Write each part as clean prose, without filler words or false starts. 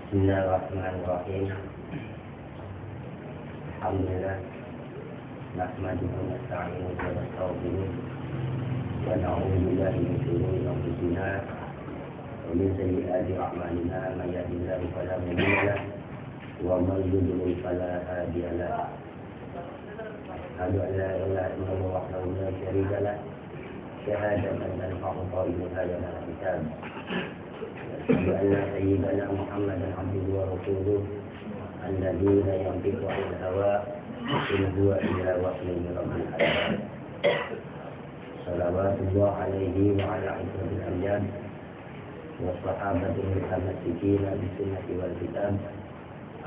Bismillahirrahmanirrahim. Alhamdulillah. Nahmaduhu wa nasta'inuhu wa nastaghfiruh wa na'udzu billahi min shururi anfusina wa min sayyi'ati a'malina. May yahdihillahu fala mudilla lahu wa man yudlil fala hadiya lahu. Asyhadu an la ilaha illallah wahdahu la syarika lahu syahadatan tanfa'u qailaha wa kitab. Asyhadu anna sayyidana Muhammadan abduhu wa rasuluh alladzi la yantiqu 'anil hawa in huwa illa wahyun min rabbil alamin. Shalawatullah alaihi wa ala asyrafil anbiya wa sahabatil mutamassikin bi sunnati wal kitab.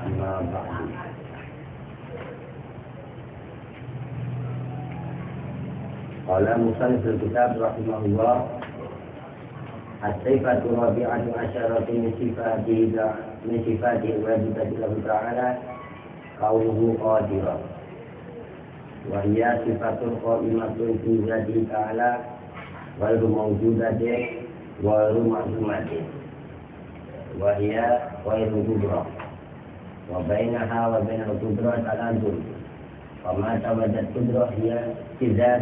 Amma ba'du. Qala musanniful kitab rahimahullah, as-sifatu rabi'atu asyaratu min sifati wajibatihi ta'ala qauluhu qadiran wa hiya sifatun qa'imatun fi dzatihi ta'ala wa mawjudatin wa ma'lumatin wa hiya ghairu qudrah wa bainaha wa bainal qudrah taladun wa ma tawadat qudrah hiya zat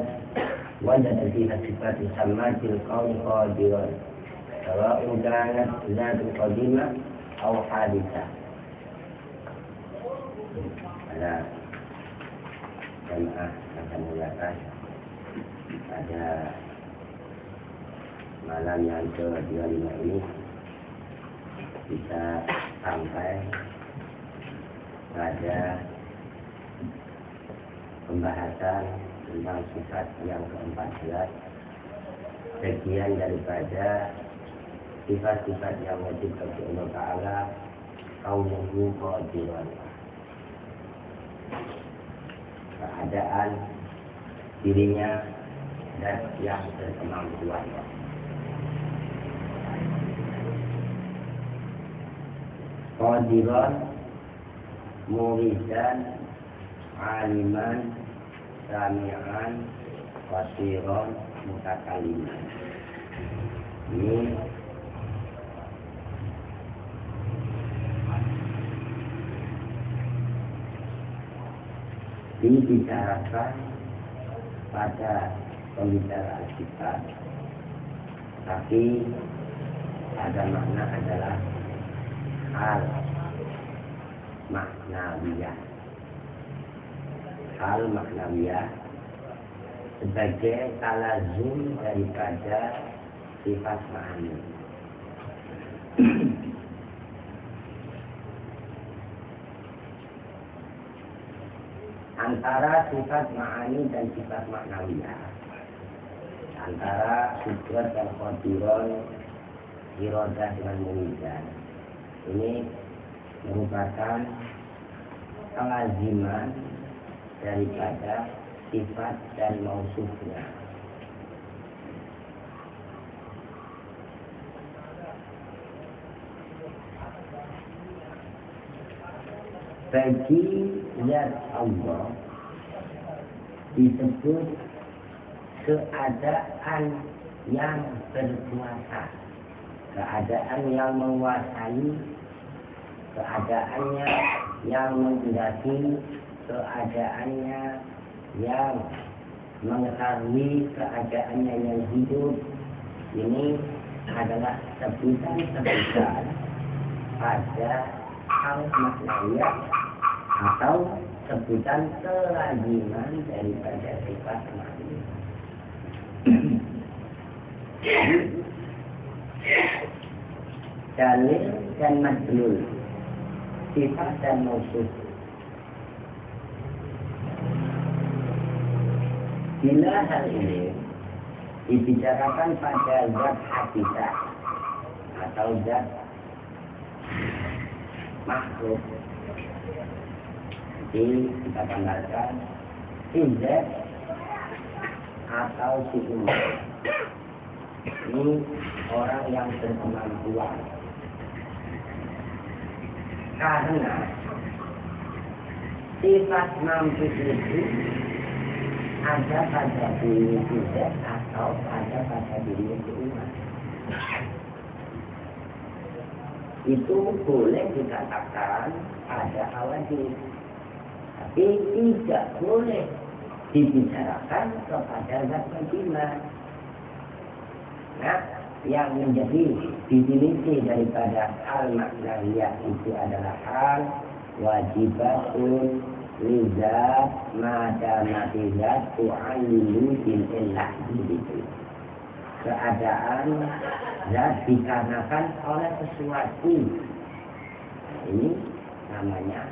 wajada fiha sifat samatil qaul qadiran sawa'un kanat zatul qadimah aw haditsah. Ada jamaah akan melihatkan pada malam yang ke-25 ini bisa sampai pada pembahasan tentang sifat yang ke-14, sekian daripada sifat-sifat yang wajib bagi Allah Ta'ala qauluhu qadiran, keadaan dirinya dan yang berkemampuan. Qadiran, muridan, aliman, sami'an, basiran, mutakaliman. Ini dibicarakan pada pembicaraan sifat, tapi ada makna adalah hal maknawiyah. Hal maknawiyah sebagai talazum daripada sifat ma'ani. Antara sifat ma'ani dan sifat maknawiyah, antara sifat dan qadiron, iradah dengan muridan, ini merupakan kelaziman daripada sifat dan mausufnya. Bagi zat Allah disebut keadaan yang berkuasa, keadaan yang menguasai, keadaannya yang menghendaki, keadaannya yang mengetahui, keadaannya yang hidup. Ini adalah sebutan-sebutan pada hal maknawiyah atau sebutan kelaziman daripada sifat maknawiyah. Dalil dan madlul, sifat dan mausuf. Bila hal ini dibicarakan pada zat hakikah atau zat makhluk, jadi kita gambarkan si zat atau si umat ini orang yang berkemampuan, karena sifat mampu itu ada pada diri zat atau ada pada diri umat. itu boleh dikatakan ada hawadis, tapi tidak boleh dibicarakan kepada zat qadimah. Nah, yang menjadi definisi daripada hal maknawiyah itu adalah hal wajibatun lizat madamati zat tu'allilu bil illah, begitu. Keadaan zat dikarenakan oleh sesuatu. Ini namanya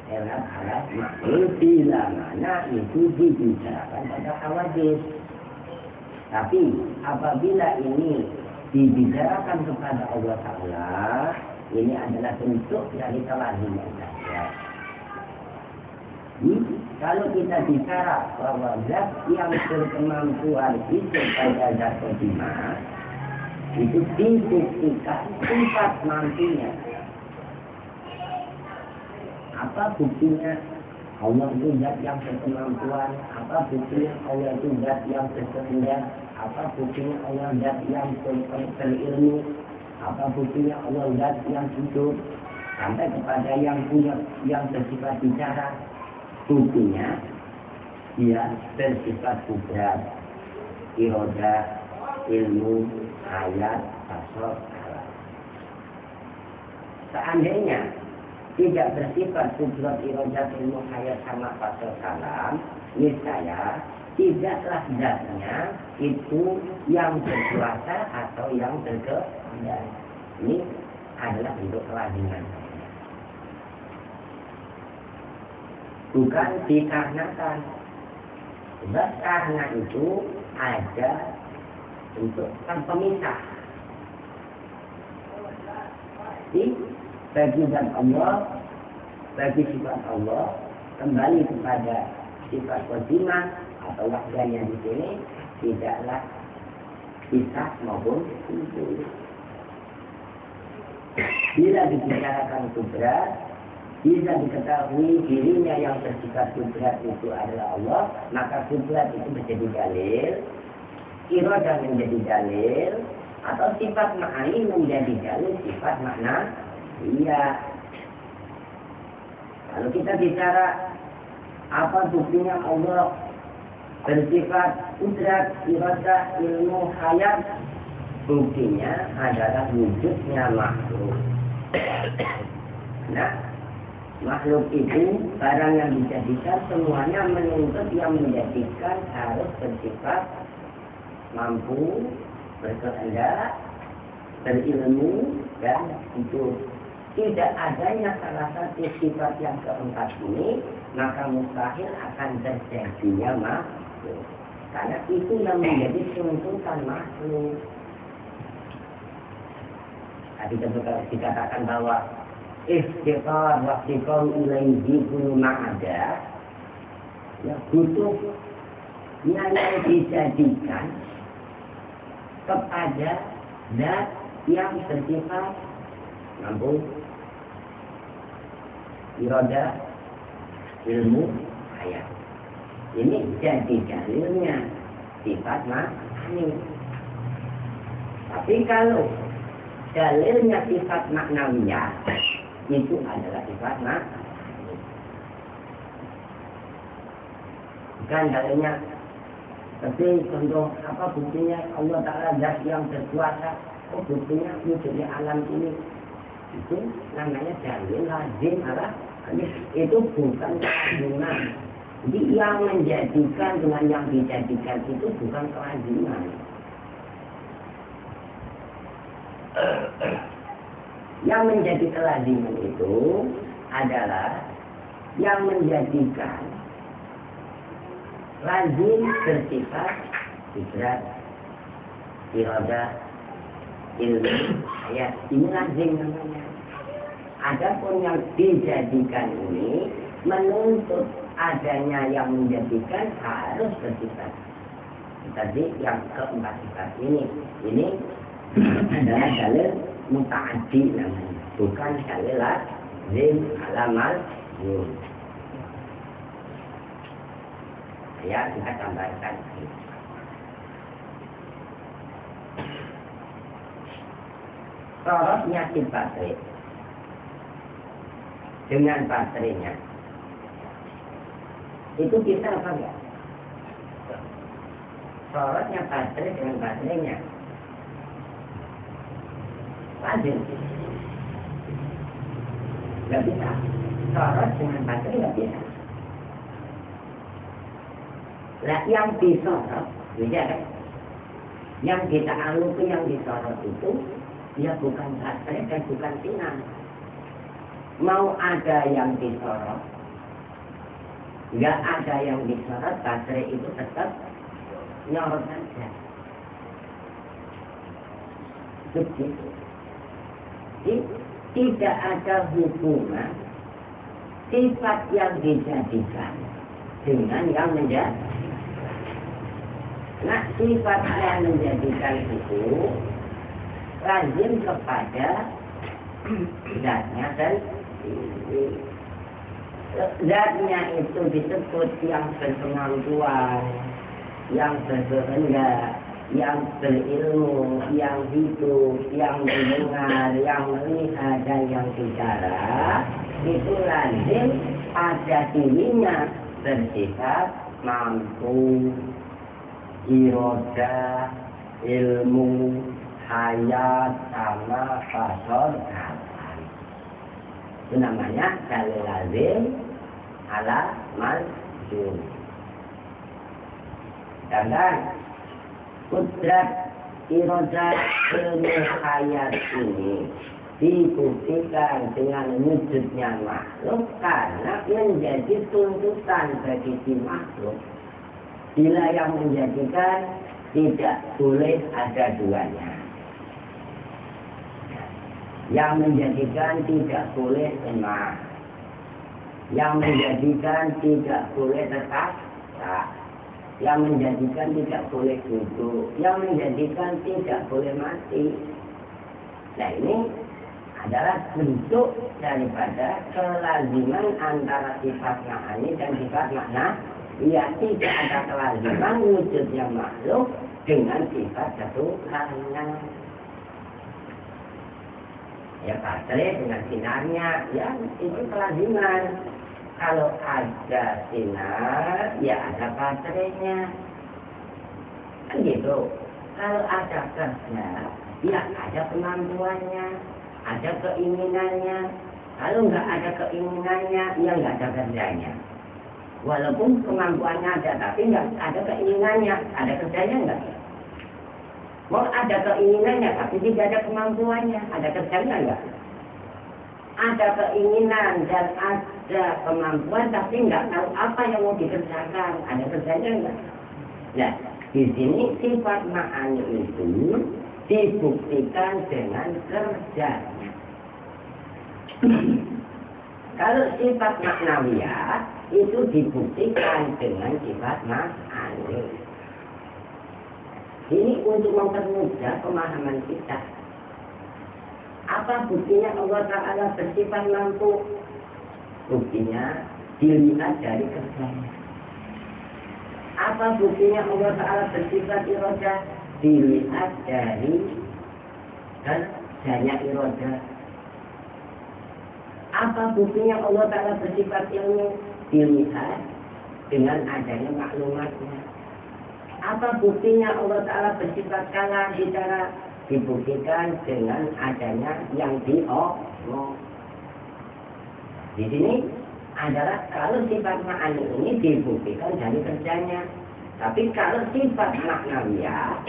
erat alat makhluk, bila mana itu dibicarakan pada hawadis. Tapi apabila ini dibicarakan kepada Allah Ta'ala, ini adalah bentuk dari kelaziman saja. Kalau kita bicara bahwa zat yang berkemampuan itu pada zat qadimah, itu dibuktikan sifat mampunya. Apa buktinya? Allah itu zat yang berkemampuan. Apa buktinya Allah itu zat yang berkehendak? Apa buktinya Allah zat yang berilmu? Apa buktinya Allah zat yang hidup? Sampai kepada yang punya, yang bersifat bicara. Buktinya dia bersifat kudrat, iroda, ilmu, hayat, tasawuf, alam. Seandainya tidak bersifat kudrat, iroda, ilmu, hayat, sama tasawuf, alam, niscaya tidaklah zatnya itu yang berkuasa atau yang berkehendak. Ini adalah bentuk kelaziman. Bukan dikarenakan. Sebab karena itu ada untuk pemisah. Jadi bagi zat Allah, bagi sifat Allah, kembali kepada sifat qadimah atau wahdiyah di sini tidaklah pisah maupun kumpul. Bila dibicarakan kudrat, bisa diketahui dirinya yang bersifat kudrat itu adalah Allah, maka kudrat itu menjadi dalil, iradah menjadi dalil, atau sifat ma'ani menjadi dalil sifat makna. Iya. Kalau kita bicara apa buktinya Allah bersifat kudrat, iradah, ilmu, hayat, buktinya adalah wujudnya makhluk. Nah, makhluk itu barang yang dijadikan semuanya menuntut yang menjadikan harus bersifat mampu, berkehendak, berilmu, dan hidup. Tidak adanya salah satu sifat yang keempat ini, maka mustahil akan terjadinya makhluk. Karena itu yang menjadi tuntutan makhluk. Tadi dikatakan bahwa istiqar wa istiqar ilaihi kullu ma'ada, ya butuh yang dijadikan kepada zat yang bersifat mampu, iradah, ilmu, hayat. Ini jadi dalilnya sifat ma'ani. Tapi kalau dalilnya sifat maknawiyah, itu adalah sifat ma'ani. Bukan dalilnya. Tapi contoh apa buktinya Allah Ta'ala zat yang berkuasa. Oh buktinya wujudnya alam ini. Itu namanya dalil lazim ala. Itu bukan kelaziman. Jadi yang menjadikan dengan yang dijadikan itu bukan kelaziman. Yang menjadi kelaziman itu adalah yang menjadikan lazim bersifat kudrat, iradah, ilmu, hayat. Ini lazim namanya. Adapun yang dijadikan ini menuntut adanya yang menjadikan harus bersifat. Tadi yang keempat sifat ini adalah dalil muta'addi namanya, bukan dalil lazim alamal yun. Ya, kita tambahkan. Sorotnya sifat dengan baterainya. Itu bisa apa enggak? Sorotnya baterai dengan baterainya. Lazim. Nggak bisa. Sorot dengan baterai nggak bisa. Nah, yang disorot, bisa kan? Yang kita aluk yang disorot itu, ya bukan baterai dan bukan sinar. Mau ada yang disorot, nggak ada yang disorot, baterai itu tetap nyorot saja. Begitu. Jadi, tidak ada hubungan sifat yang dijadikan dengan yang menjadi. Nah, sifat yang menjadikan itu lazim kepada zatnya dan zatnya itu disebut yang berkemampuan, yang berkehendak, yang berilmu, yang hidup, yang mendengar, yang melihat dan yang bicara, itu lazim pada dirinya bersifat mampu, iroda, ilmu, hayat, sama fasor, kapan. Itu namanya dalil lazim ala majhul. Dan kudrat, iroda, ilmu, hayat ini dibuktikan dengan wujudnya makhluk karena menjadi tuntutan bagi si makhluk. Bila yang menjadikan tidak boleh ada duanya. Yang menjadikan tidak boleh lemah. Yang menjadikan tidak boleh tetap tak. Yang menjadikan tidak boleh duduk. Yang menjadikan tidak boleh mati. Nah, ini adalah bentuk daripada kelaziman antara sifat ma'ani dan sifat makna. Ya, tidak ada kelaziman wujudnya makhluk dengan sifat Tuhannya. Ya, baterai dengan sinarnya, ya itu kelaziman. Kalau ada sinar, ya ada baterainya. Kan gitu. Kalau ada kerja, ya ada kemampuannya, ada keinginannya. Kalau nggak ada keinginannya, ya nggak ada kerjanya. Walaupun kemampuannya ada, tapi nggak ada keinginannya, ada kerjanya nggak? Mau ada keinginannya, tapi tidak ada kemampuannya, ada kerjanya nggak? Ada keinginan dan ada kemampuan, tapi nggak tahu apa yang mau dikerjakan, ada kerjanya nggak? Nah, di sini sifat ma'ani itu dibuktikan dengan kerjanya. Kalau sifat maknawiyah itu dibuktikan dengan sifat ma'ani. Ini untuk mempermudah pemahaman kita. Apa buktinya Allah Ta'ala bersifat mampu? Buktinya dilihat dari kerjanya. Apa buktinya Allah Ta'ala bersifat irodah? Dilihat dari kerjanya irodah. Apa buktinya Allah Ta'ala bersifat ilmu? Dilihat dengan adanya maklumatnya. Apa buktinya Allah Ta'ala bersifat kalam bicara? Dibuktikan dengan adanya yang diomong. Di sini adalah kalau sifat ma'ani ini dibuktikan dari kerjanya. Tapi kalau sifat maknawiyah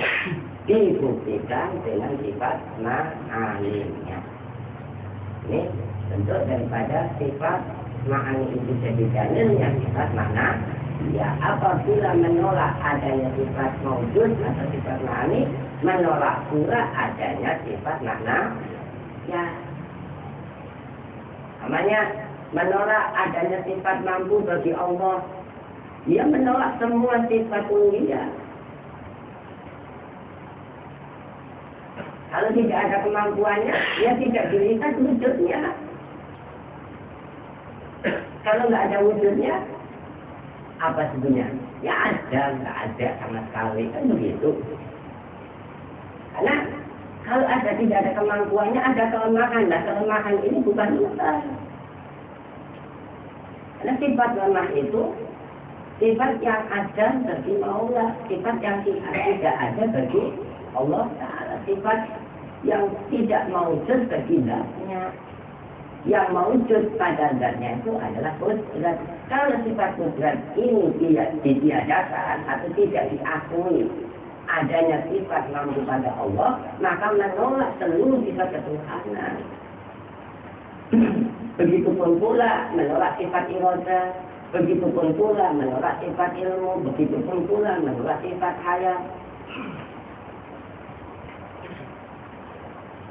dibuktikan dengan sifat ma'aninya. Ini bentuk daripada sifat ma'ani itu jadi dalil yang sifat makna. Ya, apabila menolak adanya sifat maujud atau sifat ma'ani, menolak pula adanya sifat makna. Ya, namanya menolak adanya sifat mampu bagi Allah. Dia menolak semua sifat uluhiyah. Kalau tidak ada kemampuannya, ya tidak dilihat wujudnya. Kalau nggak ada wujudnya, apa sebenarnya? Ya ada, nggak ada sama sekali, kan begitu. Karena kalau ada tidak ada kemampuannya, ada kelemahan. Nah, kelemahan ini bukan lupa. Karena sifat lemah itu sifat yang ada bagi Allah, sifat yang tidak ada bagi Allah Ta'ala, sifat yang tidak mewujud bagi zatnya. Yang mewujud pada zatnya itu adalah kudrat. Kalau sifat kudrat ini tidak ditiadakan atau tidak diakui adanya sifat mampu pada Allah, maka menolak seluruh sifat ketuhanan. Begitupun pula menolak sifat iradah, begitupun pula menolak sifat ilmu, begitupun pula menolak sifat hayat.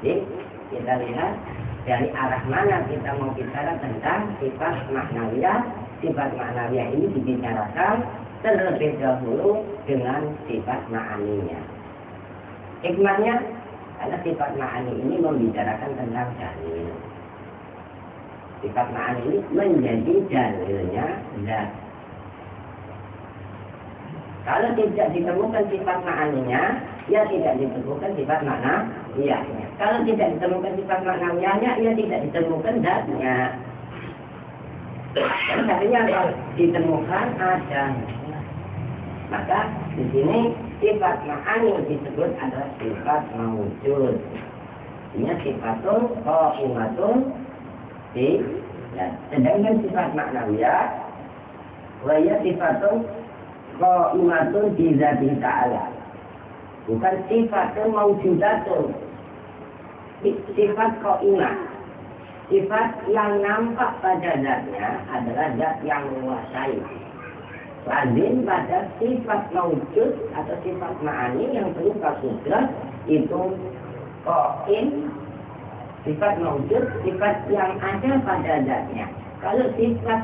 Jadi kita lihat dari arah mana kita mau bicara tentang sifat maknawiyah. Sifat maknawiyah ini dibicarakan terlebih dahulu dengan sifat ma'aninya. Hikmahnya, karena sifat ma'ani ini membicarakan tentang dalil. Sifat ma'ani ini menjadi dalilnya zat. Kalau tidak ditemukan sifat ma'aninya, ya tidak ditemukan sifat maknawiyahnya. Kalau tidak ditemukan sifat maknawiyahnya, ya tidak ditemukan zatnya. Dan artinya kalau ditemukan ada. Maka di sini sifat ma'ani disebut adalah sifat mawujud. Ini sifatun qa'imatun di. Sedangkan sifat maknawiyah, waya sifatun qa'imatun di zati ta'ala. Bukan sifatun mawujudatun. Sifat qa'imah. Sifat yang nampak pada zatnya adalah zat yang menguasai. Lazim pada sifat mawujud atau sifat ma'ani yang berupa kudrat itu qaim, sifat mawujud, sifat yang ada pada zatnya. Kalau sifat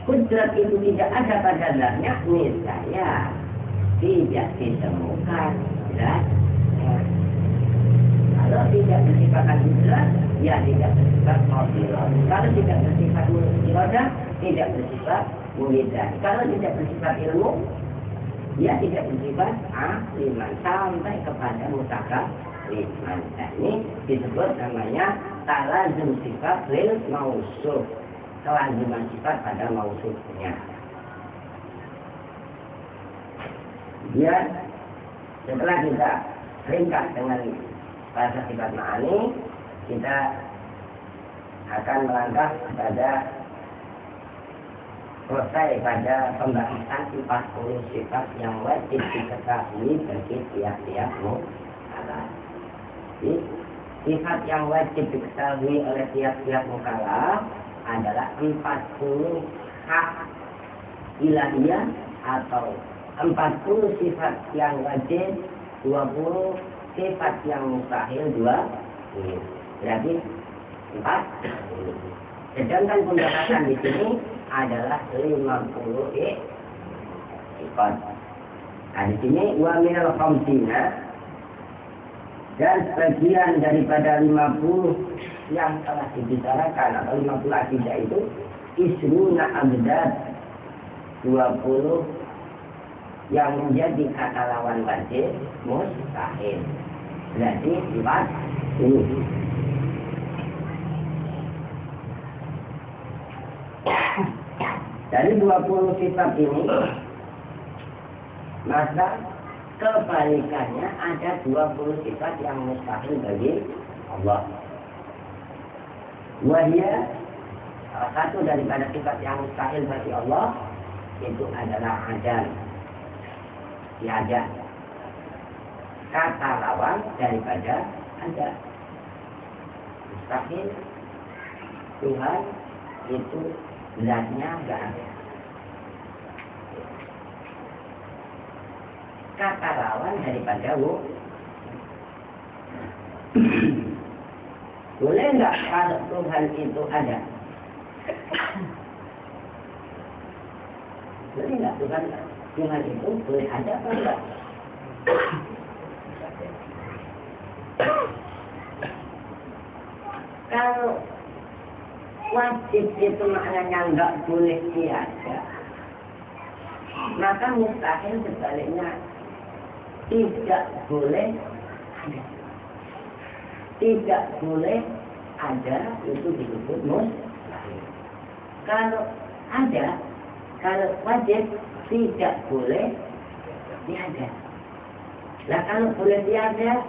kudrat itu tidak ada pada zatnya, misalnya tidak ditemukan zatnya. Kalau tidak bersifat kudrat, ya tidak bersifat mawujud. Kalau tidak bersifat mawujud, tidak bersifat mulidah. Kalau tidak bersifat ilmu, dia tidak bersifat akliman sampai kepada mutakaliman. Ini disebut namanya talazum sifat lil mausuf, kelaziman sifat pada mausufnya. Dia setelah kita ringkas dengan bahasa sifat ma'ani, kita akan melangkah pada selesai pada pembahasan 40 sifat yang wajib diketahui bagi tiap-tiap mukallaf. Sifat yang wajib diketahui oleh tiap-tiap mukallaf adalah 40 hak ilahiyah atau 40 sifat yang wajib, 20 sifat yang mustahil, 20. Berarti 40. Sedangkan pembahasan di sini adalah 50 ikon. Nah di sini wa minal khamsina, dan sebagian daripada 50 yang telah dibicarakan atau 50 akidah itu isruna abdad, 20 yang menjadi kata lawan wajib mustahil. Berarti 40. Dari 20 sifat ini, maka kebalikannya ada 20 sifat yang mustahil bagi Allah. Wahia, salah satu daripada sifat yang mustahil bagi Allah itu adalah adam. Tiada. Kata lawan daripada ada. Mustahil Tuhan itu zatnya enggak ada. Kata lawan daripada boleh enggak kalau Tuhan itu ada? Boleh enggak Tuhan itu boleh ada apa enggak? Kalau wajib itu maknanya enggak boleh tiada, maka mustahil sebaliknya tidak boleh ada. Tidak boleh ada itu disebut mustahil. Kalau ada, kalau wajib tidak boleh tiada. Lah kalau boleh tiada,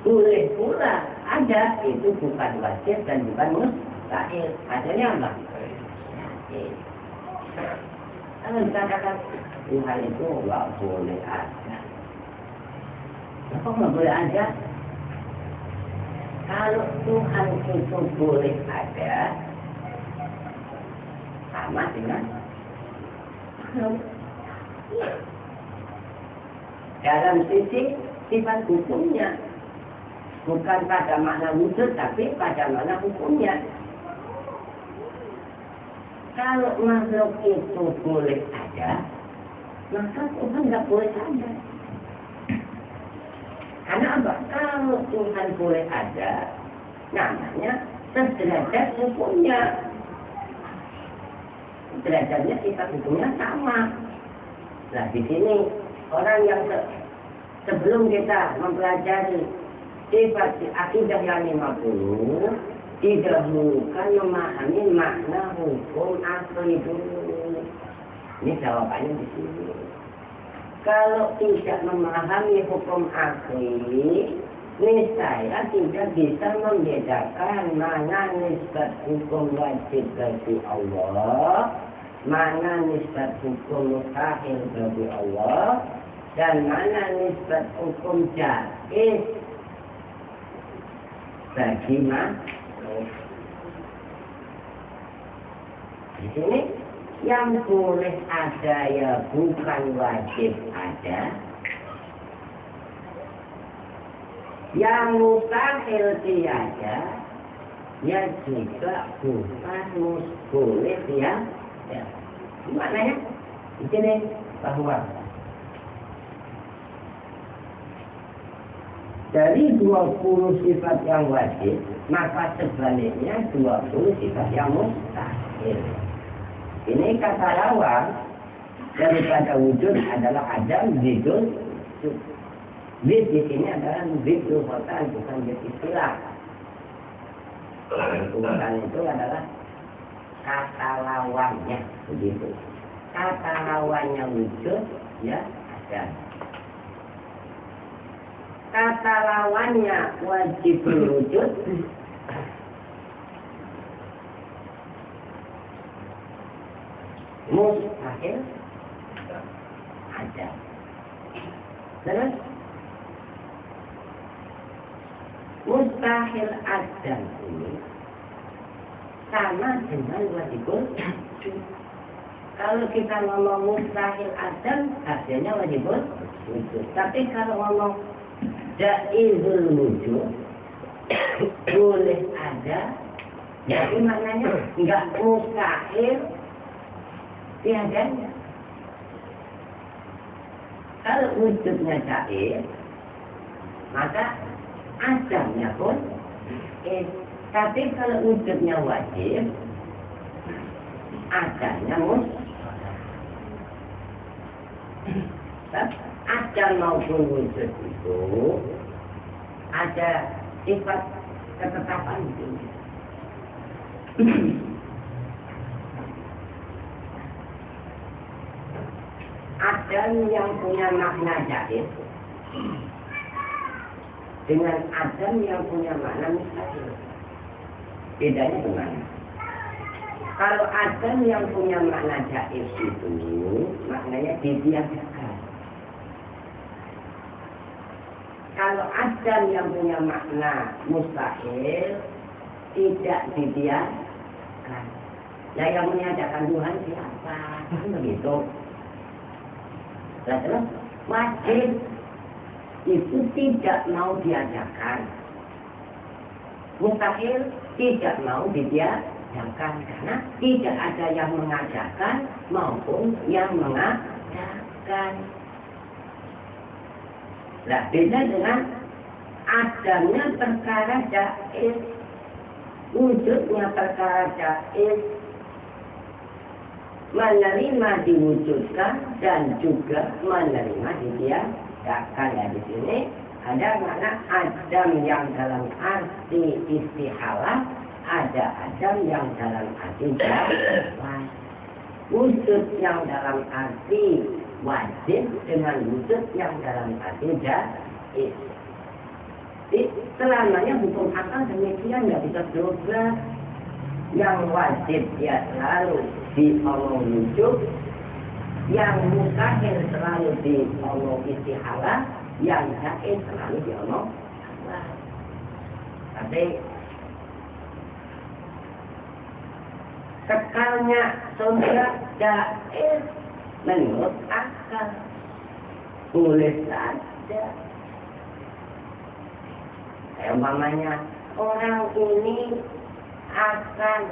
boleh pula ada, itu bukan wajib dan bukan mustahil. Adanya apa? Kalau dikatakan Tuhan itu nggak boleh ada, kok nggak boleh ada? Kalau Tuhan itu boleh ada, sama dengan dalam sisi sifat hukumnya, bukan pada makna wujud tapi pada makna hukumnya. Kalau makhluk itu boleh ada, maka Tuhan nggak boleh ada. Karena apa? Kalau Tuhan boleh ada, namanya sederajat hukumnya. Derajatnya sifat hukumnya sama. Nah di sini orang yang sebelum kita mempelajari sifat akidah yang 50, didahulukan memahami makna hukum asli dulu. Ini jawabannya di sini. Kalau tidak memahami hukum asli, niscaya tidak bisa membedakan mana nisbat hukum wajib bagi Allah, mana nisbat hukum mustahil bagi Allah, dan mana nisbat hukum jaiz bagi makhluk. Di sini yang boleh ada ya bukan wajib ada, yang mustahil tiada ya juga bukan boleh tiada. Maknanya di sini bahwa dari 20 sifat yang wajib, maka sebaliknya 20 sifat yang mustahil. Ini kata lawan daripada wujud adalah adam, zidun, wujud. Zid di sini adalah zid lughatan, bukan zid istilah. Lughatan itu adalah kata lawannya, begitu. Kata lawannya wujud, ya adam. Kata lawannya wajib wujud, mustahil ada. Terus mustahil ada ini sama dengan wajibul wujud. Kalau kita ngomong mustahil ada, artinya wajibul wujud. Tapi kalau ngomong jaizul wujud, boleh ada, jadi maknanya enggak mustahil tiadanya. Kalau wujudnya jaiz, maka adanya pun tapi kalau wujudnya wajib, adanya ada maupun wujud itu ada sifat ketetapan itu. Adam yang punya makna jaiz dengan Adam yang punya makna mustahil, bedanya gimana? Kalau Adam yang punya makna jaiz itu maknanya dibiasakan. Kalau Adam yang punya makna mustahil tidak dibiasakan. Nah yang menyatakan Tuhan siapa? Begitu. Terus wajib itu tidak mau diadakan, mustahil tidak mau dibiasakan karena tidak ada yang mengadakan maupun yang mengadakan. Nah beda dengan adanya perkara jaiz, wujudnya perkara jaiz, menerima diwujudkan dan juga menerima dibiasakan. Ya di sini ada makna Adam yang dalam arti istihalah ada Adam yang dalam arti jawab, wujud yang dalam arti wajib dengan wujud yang dalam arti jaiz. Selamanya hukum akal demikian, nggak bisa berubah. Yang wajib ya selalu diomong wujud, yang mustahil selalu diomong istihalah, yang jaiz selalu diomong Allah. Tapi kekalnya surga jaiz menurut akal, boleh saja. Umpamanya orang ini akan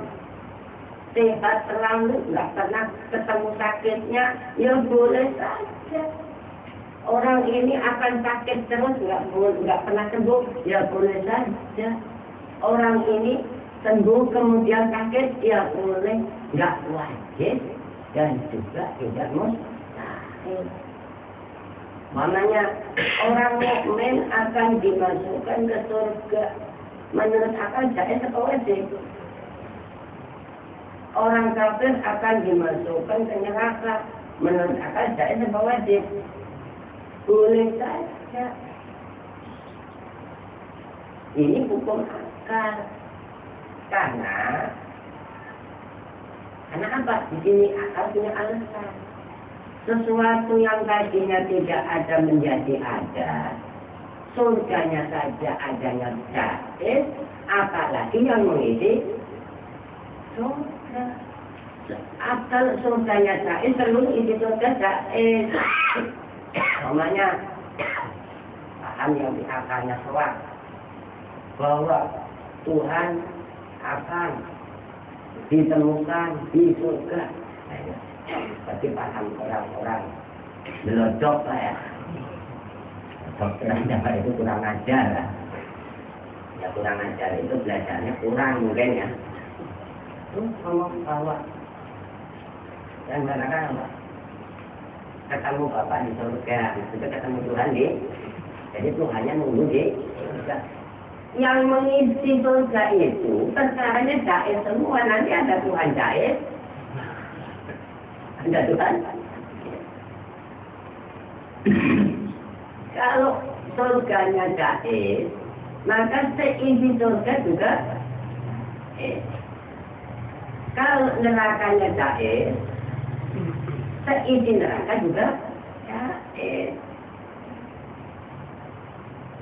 sehat selalu, nggak pernah ketemu sakitnya, ya boleh saja. Orang ini akan sakit terus, nggak pernah sembuh, ya boleh saja. Orang ini sembuh kemudian sakit, ya boleh, nggak wajib dan juga tidak mustahil. Maknanya orang mukmin akan dimasukkan ke surga menurut akal jaiz atau wajib. Orang kafir akan dimasukkan ke neraka menurut akal jaiz atau wajib. Boleh saja. Ini hukum akal. Karena apa? Di sini akal punya alasan. Sesuatu yang tadinya tidak ada menjadi ada, surganya saja adanya jaiz, apalagi yang mengisi surga. Akal surganya jaiz, seluruh isi surga jaiz. Namanya paham yang di akalnya kuat bahwa Tuhan akan ditemukan di surga. Pasti paham orang-orang melodok lah ya. Dokteran dapat itu kurang ajar lah. Ya kurang ajar itu belajarnya kurang mungkin ya. Ngomong bahwa yang mana apa? Ketemu Bapak di surga, itu ketemu Tuhan di. Jadi Tuhannya nunggu di surga. Yang mengisi surga itu perkaranya jaiz semua, nanti ada Tuhan jaiz. Ada Tuhan. Kalau surganya jaiz, maka seisi surga juga kalau nerakanya jaiz, seisi neraka juga jaiz.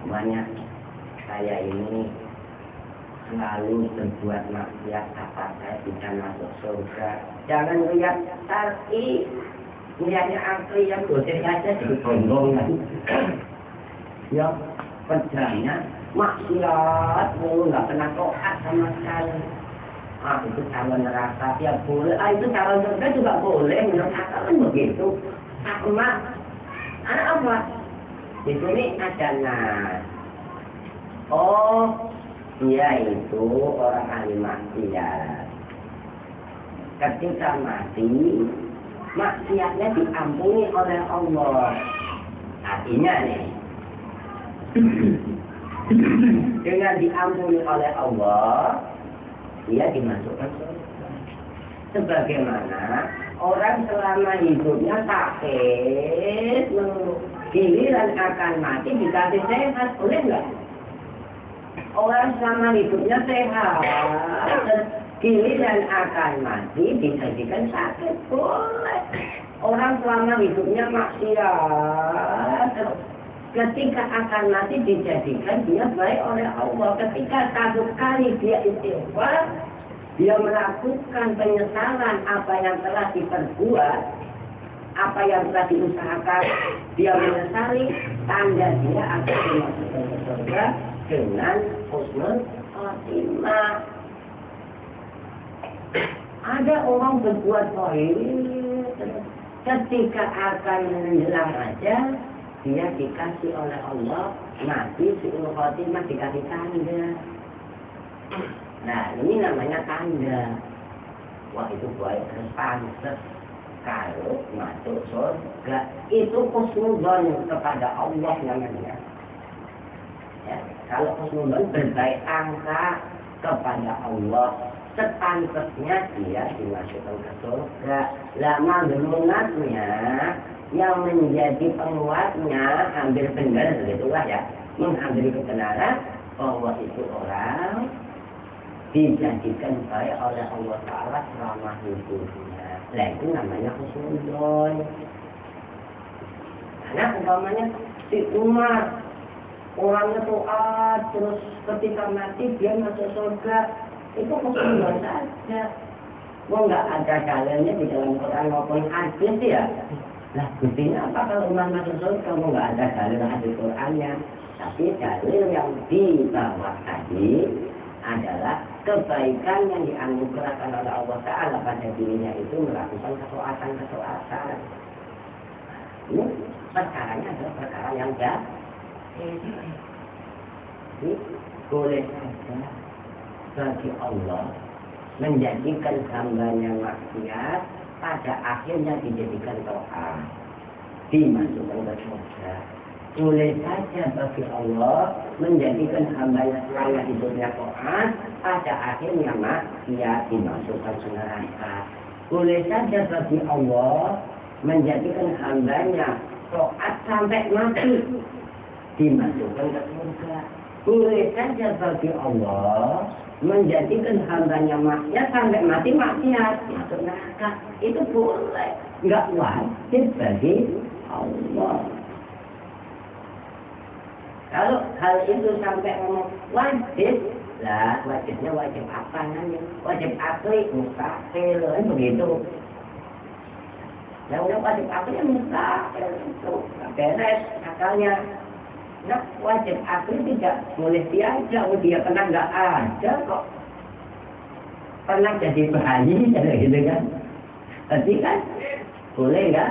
Banyak saya ini selalu berbuat maksiat, apa saya bisa masuk surga. Jangan lihat syar'i, lihatnya akli yang dosen aja dibondong kan. Ya, kerjanya maksiat, nggak pernah taat sama sekali. Itu calon neraka, ya boleh. Itu calon surga juga boleh, menurut akal kan begitu. Sama, apa? Di sini ada nas. Oh, dia itu orang ahli maksiat. Ketika mati, maksiatnya diampuni oleh Allah. Artinya nih, dengan diampuni oleh Allah, dia dimasukkan surga. Sebagaimana orang selama hidupnya sakit, giliran akan mati dikasih sehat, boleh nggak? Orang selama hidupnya sehat, giliran akan mati dijadikan sakit, boleh. Orang selama hidupnya maksiat, ketika akan mati dijadikan dia baik oleh Allah. Ketika satu kali dia istighfar, dia melakukan penyesalan apa yang telah diperbuat, apa yang telah diusahakan, dia menyesali, tanda dia akan dimasukkan ke surga dengan husnul khotimah. Ada orang berbuat baik, ketika akan menjelang aja, dia dikasih oleh Allah mati husnul khotimah, dikasih tanda. Nah, ini namanya tanda. Wah, itu baik, harus pantas. Kalau masuk surga, itu husnudzon kepada Allah namanya. Ya, kalau husnudzon berbaik angka kepada Allah, sepantasnya dia dimasukkan ke surga. Lama gemunatnya yang menjadi penguatnya ambil benar, gitulah ya, mengambil kebenaran bahwa itu orang dijadikan baik oleh Allah Ta'ala selama hidupnya. Nah itu namanya husnuzon. Karena umpamanya si Umar orangnya taat, terus ketika mati dia masuk surga, itu husnuzon saja. Wah nggak ada dalilnya di dalam Quran maupun hadis ya. Lah buktinya apa kalau Umar masuk surga? Wah nggak ada dalil hadis Qurannya. Tapi dalil yang dibawa tadi adalah kebaikan yang dianugerahkan oleh Allah Ta'ala pada dirinya itu melakukan ketaatan. Ini perkaranya adalah perkara yang jahat. Jadi boleh saja bagi Allah menjadikan hambanya maksiat pada akhirnya dijadikan taat, dimasukkan ke surga. Boleh saja bagi Allah menjadikan hambanya selama hidupnya taat, pada akhirnya maksiat, dimasukkan ke neraka. Boleh saja bagi Allah menjadikan hambanya taat sampai mati, dimasukkan ke surga. Boleh saja bagi Allah menjadikan hambanya maksiat sampai mati maksiat, masuk neraka. Itu boleh, nggak wajib bagi Allah. Kalau hal itu sampai ngomong wajib, lah wajibnya wajib apa namanya? Wajib akli, mustahil, kan begitu. Yang udah wajib akli mustahil itu beres akalnya. Nah, wajib akli tidak boleh diajak, dia pernah nggak ada kok. Pernah jadi bayi, gitu kan? Tadi kan boleh nggak?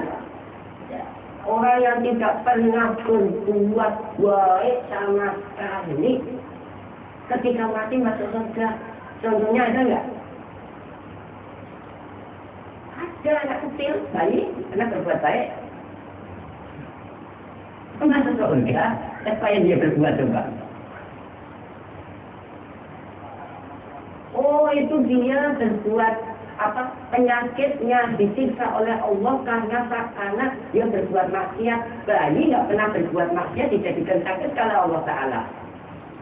Orang yang tidak pernah berbuat baik sama sekali, ketika mati masuk surga, contohnya ada nggak? Ada anak kecil, bayi, anak berbuat baik. Masuk surga, apa yang dia berbuat coba? Oh, itu dia berbuat penyakitnya disiksa oleh Allah karena dia berbuat maksiat. Bayi nggak pernah berbuat maksiat dijadikan sakit kalau Allah Ta'ala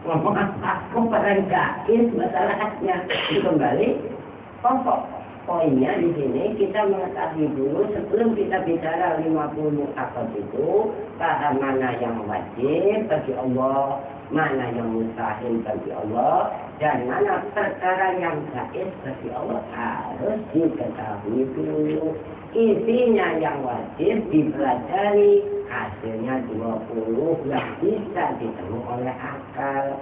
ngomong aku perenggain masalahnya. Itu kembali pokok poinnya di sini kita mengetahui dulu sebelum kita bicara 50 akad itu, paham mana yang wajib bagi Allah, mana yang mustahil bagi Allah, dan mana perkara yang jaiz bagi Allah harus diketahui dulu. Isinya yang wajib dipelajari, hasilnya 20 yang bisa ditemu oleh akal.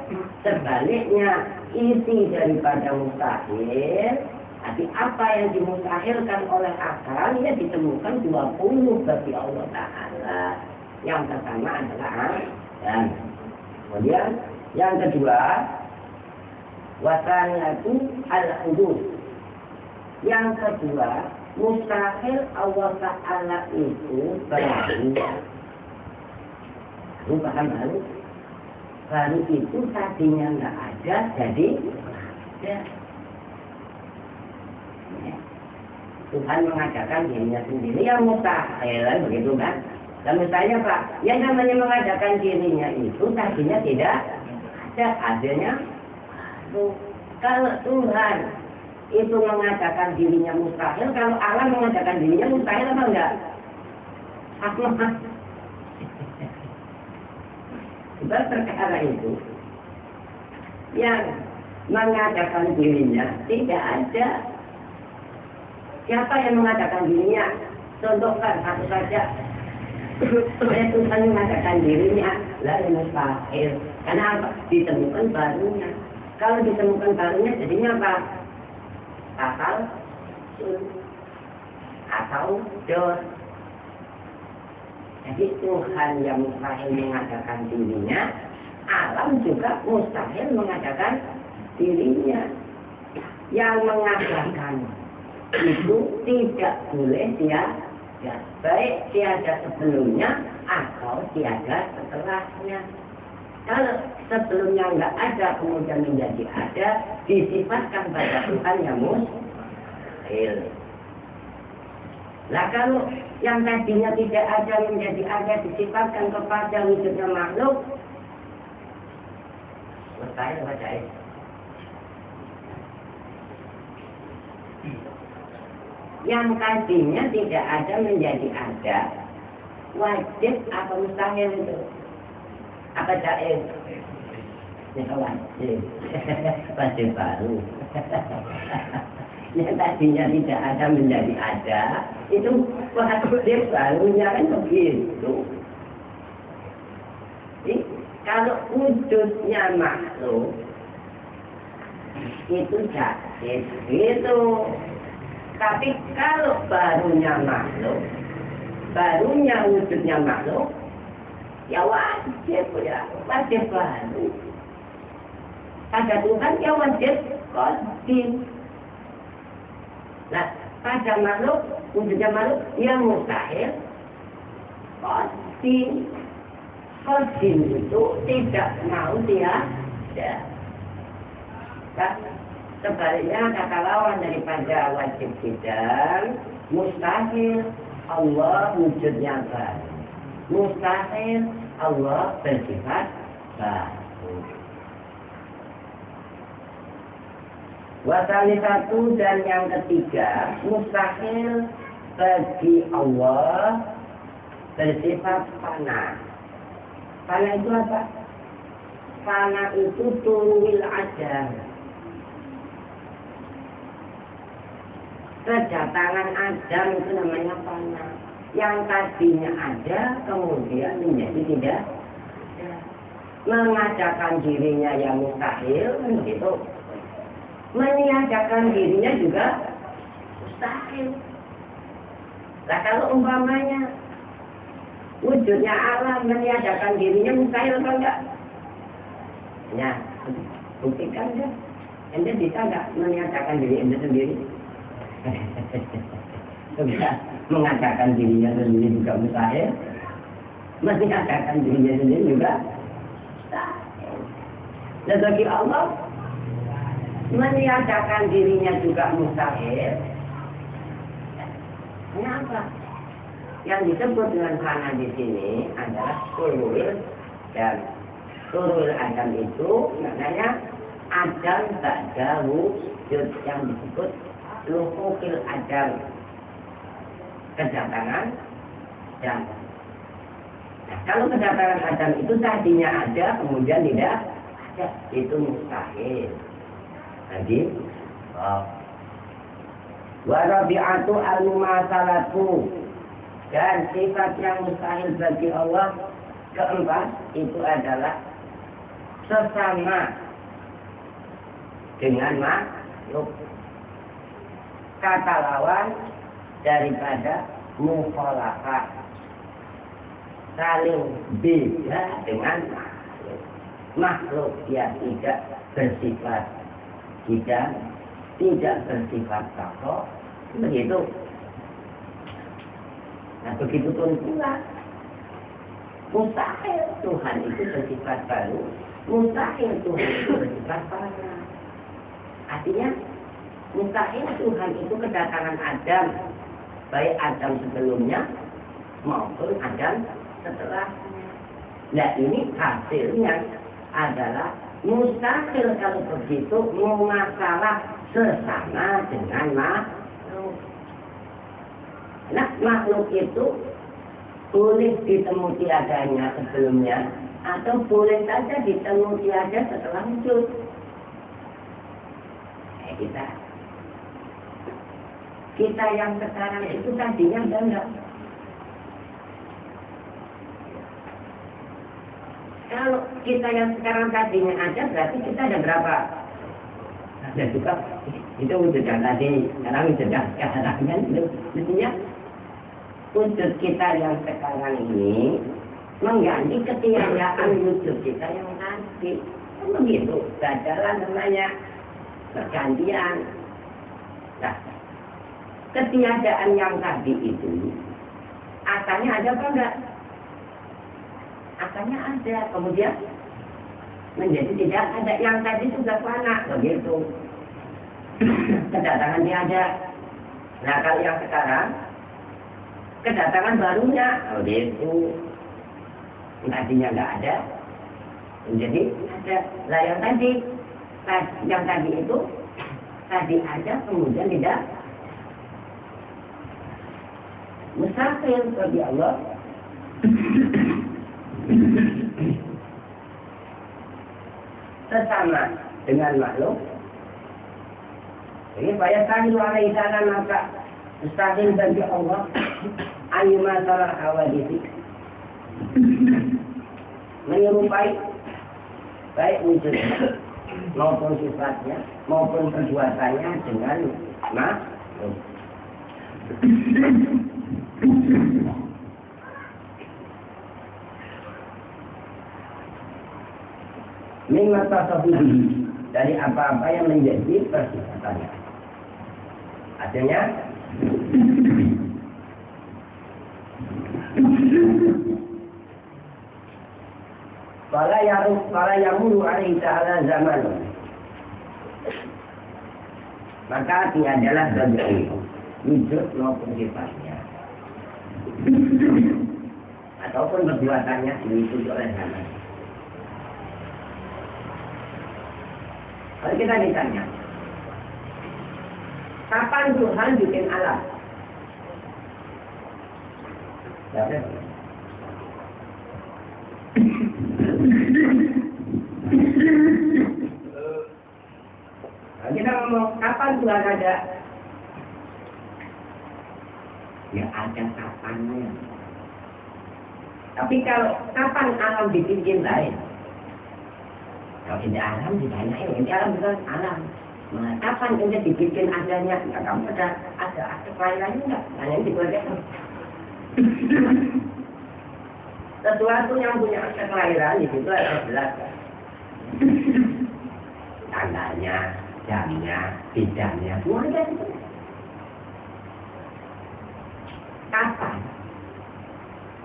Sebaliknya isi daripada mustahil, tapi apa yang dimustahilkan oleh akal ya ditemukan 20 bagi Allah Ta'ala. Yang pertama adalah dan kemudian yang kedua wasanatu al-hudud. Yang kedua mustahil Allah Ta'ala itu baru. Paham baru? Baru itu tadinya nggak ada, jadi ada. Tuhan mengadakan dirinya sendiri yang mustahil, begitu kan? Dan mustahilnya Pak, yang namanya mengadakan dirinya itu tadinya tidak ada, hasilnya. Kalau Tuhan itu mengadakan dirinya mustahil, kalau Allah mengadakan dirinya mustahil apa enggak? Apa? Sebab perkara itu yang mengadakan dirinya tidak ada. Siapa yang mengadakan dirinya? Contohkan satu saja. Tuhan mengadakan dirinya lalu mustahil. Karena apa? Ditemukan barunya. Kalau ditemukan barunya jadinya apa? Atau dos. Jadi Tuhan yang mustahil mengadakan dirinya, alam juga mustahil mengadakan dirinya. Yang mengadakan itu tidak boleh tiada, baik tiada sebelumnya atau tiada setelahnya. Kalau sebelumnya nggak ada, kemudian menjadi ada, disifatkan pada Tuhan yang mustahil. Nah kalau yang tadinya tidak ada menjadi ada, disifatkan kepada wujudnya makhluk, mustahil apa jahil? Yang tadinya tidak ada menjadi ada, wajib atau mustahil itu? Apa jahil? Ya wajib. Wajib baru. Yang tadinya tidak ada menjadi ada, itu wajib barunya kan begitu. Jadi, kalau wujudnya makhluk itu jahil gitu. Tapi kalau barunya makhluk, barunya wujudnya makhluk, ya wajib baru. Pada Tuhan ya wajib qadim. Nah, pada makhluk, wujudnya makhluk yang mustahil qadim. Qadim itu tidak mau tiada. Nah, sebaliknya kata lawan daripada wajib tidak, mustahil Allah wujudnya baru. Mustahil Allah bersifat baru. Wasali satu dan yang ketiga, mustahil bagi Allah bersifat fana. Fana itu apa? Fana itu turwil adam. Kedatangan Adam itu namanya fana. Yang tadinya ada, kemudian menjadi tidak ada. Mengadakan dirinya yang mustahil, begitu. Meniadakan dirinya juga mustahil. Nah kalau umpamanya wujudnya alam meniadakan dirinya mustahil atau enggak? Ya, buktikan deh. Anda bisa enggak meniadakan diri Anda sendiri? Enggak, mengadakan dirinya sendiri juga mustahil. Meniadakan dirinya sendiri juga mustahil. Dan bagi Allah meniadakan dirinya juga mustahil. Kenapa? Yang disebut dengan fana di sini adalah turul dan turul Adam itu maknanya Adam ba'da wujud, yang disebut luhukil Adam, kedatangan Adam. Nah, kalau kedatangan Adam itu tadinya ada kemudian tidak ada, itu mustahil. Jadi, warabi'atu al-mumasalatu, dan sifat yang mustahil bagi Allah keempat itu adalah sesama dengan makhluk. Kata lawan daripada mukhalafah, saling beda dengan makhluk. Makhluk dia tidak bersifat tidak bersifat takwa, begitu. Nah begitu pun pula mustahil Tuhan itu bersifat baru, mustahil Tuhan itu bersifat fana. Artinya mustahil Tuhan itu kedatangan Adam, baik Adam sebelumnya maupun Adam setelahnya. Nah ini hasilnya adalah mustahil kalau begitu masalah sesama dengan makhluk. Nah makhluk itu boleh ditemu tiadanya sebelumnya atau boleh saja ditemu tiada setelah wujud. Kita yang sekarang itu tadinya ada enggak? Kalau kita yang sekarang tadinya ada, berarti kita ada berapa? Ada juga. Itu wujud yang tadi, sekarang wujud yang sekarang kan itu. Mestinya wujud kita yang sekarang ini mengganti ketiadaan wujud kita yang tadi. Begitu, adalah namanya pergantian. Nah, ketiadaan yang tadi itu asalnya ada apa enggak? Asalnya ada, kemudian menjadi tidak ada, yang tadi sudah fana begitu. Kedatangan tiada. Nah kalau yang sekarang kedatangan barunya begitu. Tadinya nggak ada, jadi ada. Lah yang tadi itu tadi ada, kemudian tidak. Mustahil bagi Allah. Sesama dengan makhluk. Jadi fayastahil alaihi ta'ala, maka mustahil bagi Allah ayyuma salah hawadisi, menyerupai baik wujudnya maupun sifatnya maupun perbuatannya dengan makhluk. Mimma tasabuhi, dari apa-apa yang menjadi persifatannya. Artinya Fala yamuru alaihi ta'ala zaman, maka tiadalah bagi wujud maupun sifatnya ataupun perbuatannya diikuti oleh zaman. Kalau kita ditanya, kapan Tuhan bikin alam? Nah, kita ngomong kapan Tuhan ada? Ya ada kapannya. Tapi kalau kapan alam dibikin lain? Kalau ini alam ditanyain, ini alam bukan alam. Nah, kapan ini dibikin adanya? Nah, kamu ada kelahirannya enggak? Tanya di keluarga. Sesuatu yang punya akte kelahiran di situ ada jelas. Tandanya, jamnya, bidangnya, semua ada itu. Kapan?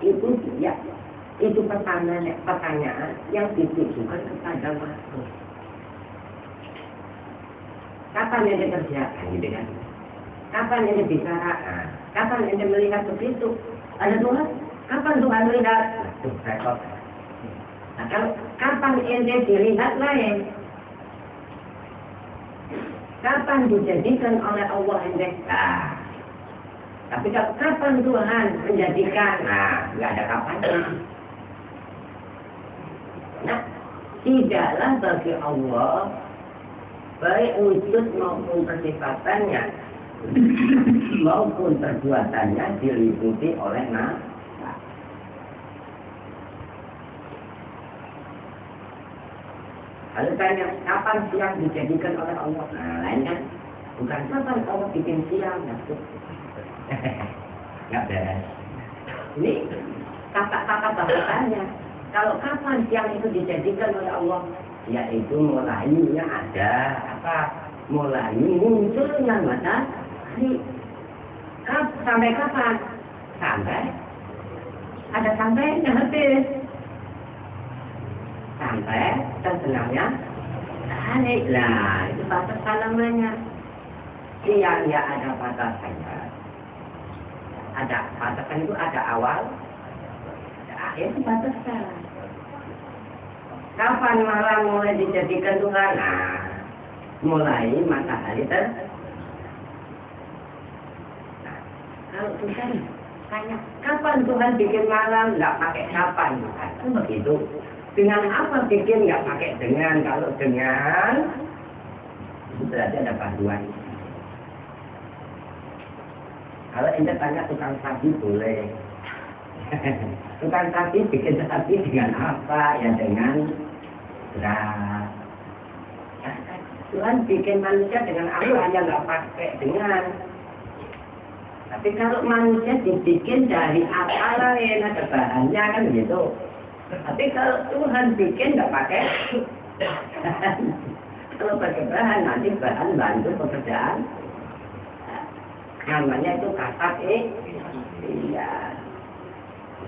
Itu ya, itu pertanyaan yang ditujukan kepada makhluk. Kapan yang dikerjakan, gitu kan? Kapan yang bicara? Kapan yang melihat begitu? Ada Tuhan? Kapan Tuhan melihat? Repot. Nah, kalau kapan ente dilihat lain? Kapan dijadikan oleh Allah ente? Nah, tapi kapan Tuhan menjadikan? Nah, nggak ada kapannya. Nah, tidaklah bagi Allah baik wujud maupun persifatannya maupun perbuatannya diliputi oleh masa. Kalau tanya kapan siang dijadikan oleh Allah? Nah, lain kan? Bukan kapan Allah bikin siang, nggak beres. Ini kata-kata bahasanya. Kalau kapan siang itu dijadikan oleh Allah? Yaitu mulainya ada apa? Mulai munculnya matahari. Sampai kapan? Sampai ada sampainya habis. Sampai terbenamnya hari. Lah, itu batasan namanya. Siang ya ada batasannya. Ada batasan itu ada awal, ada akhir, itu batasan. Kapan malam mulai dijadikan Tuhan? Nah, mulai matahari Nah, kalau Tuhan tanya, kapan Tuhan bikin malam? Nggak pakai kapan, Tuhan. Kan begitu. Dengan apa bikin? Nggak pakai dengan. Kalau dengan, itu berarti ada panduan. Kalau ente tanya tukang sapi boleh. Tukang sapi bikin sapi dengan apa? Ya dengan berat. Ya, Tuhan bikin manusia dengan apa? Ya nggak pakai dengan. Tapi kalau manusia dibikin dari apa lain, ada bahannya kan begitu. Tapi kalau Tuhan bikin nggak pakai. Kalau pakai bahan, nanti bahan bantu pekerjaan. Namanya itu kasat iya.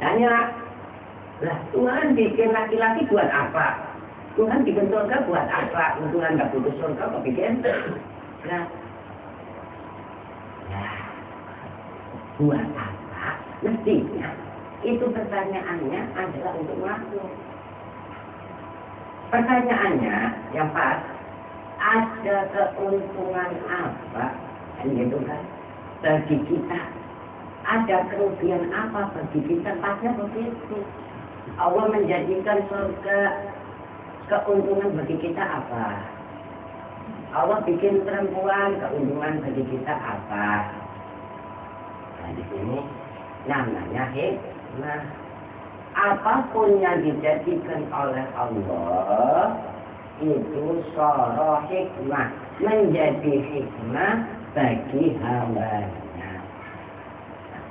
Tanya, lah Tuhan bikin laki-laki buat apa? Tuhan bikin surga buat apa? Tuhan nggak butuh surga, kok bikin? Nah, buat apa? Mestinya itu pertanyaannya adalah untuk makhluk. Pertanyaannya yang pas, ada keuntungan apa? Kan gitu kan? Bagi kita. Ada kerugian apa bagi kita? Pasnya begitu. Allah menjadikan surga, keuntungan bagi kita apa? Allah bikin perempuan, keuntungan bagi kita apa? Nah di sini namanya hikmah. Apapun yang dijadikan oleh Allah itu soroh hikmah, menjadi hikmah bagi hambanya.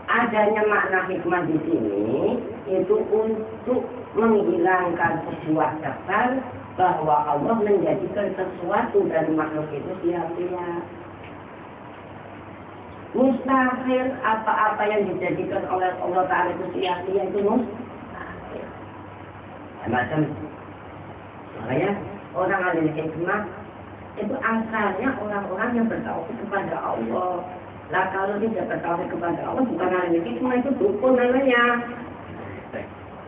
Adanya makna hikmah di sini itu untuk menghilangkan sebuah kesan bahwa Allah menjadikan sesuatu dari makhluk itu sia-sia. Mustahil apa-apa yang dijadikan oleh Allah Ta'ala itu sia-sia, itu mustahil. Macam makanya orang ahli hikmah itu asalnya orang-orang yang bertauhid kepada Allah. Lah kalau tidak bertauhid kepada Allah bukan ahli hikmah, itu dukun namanya.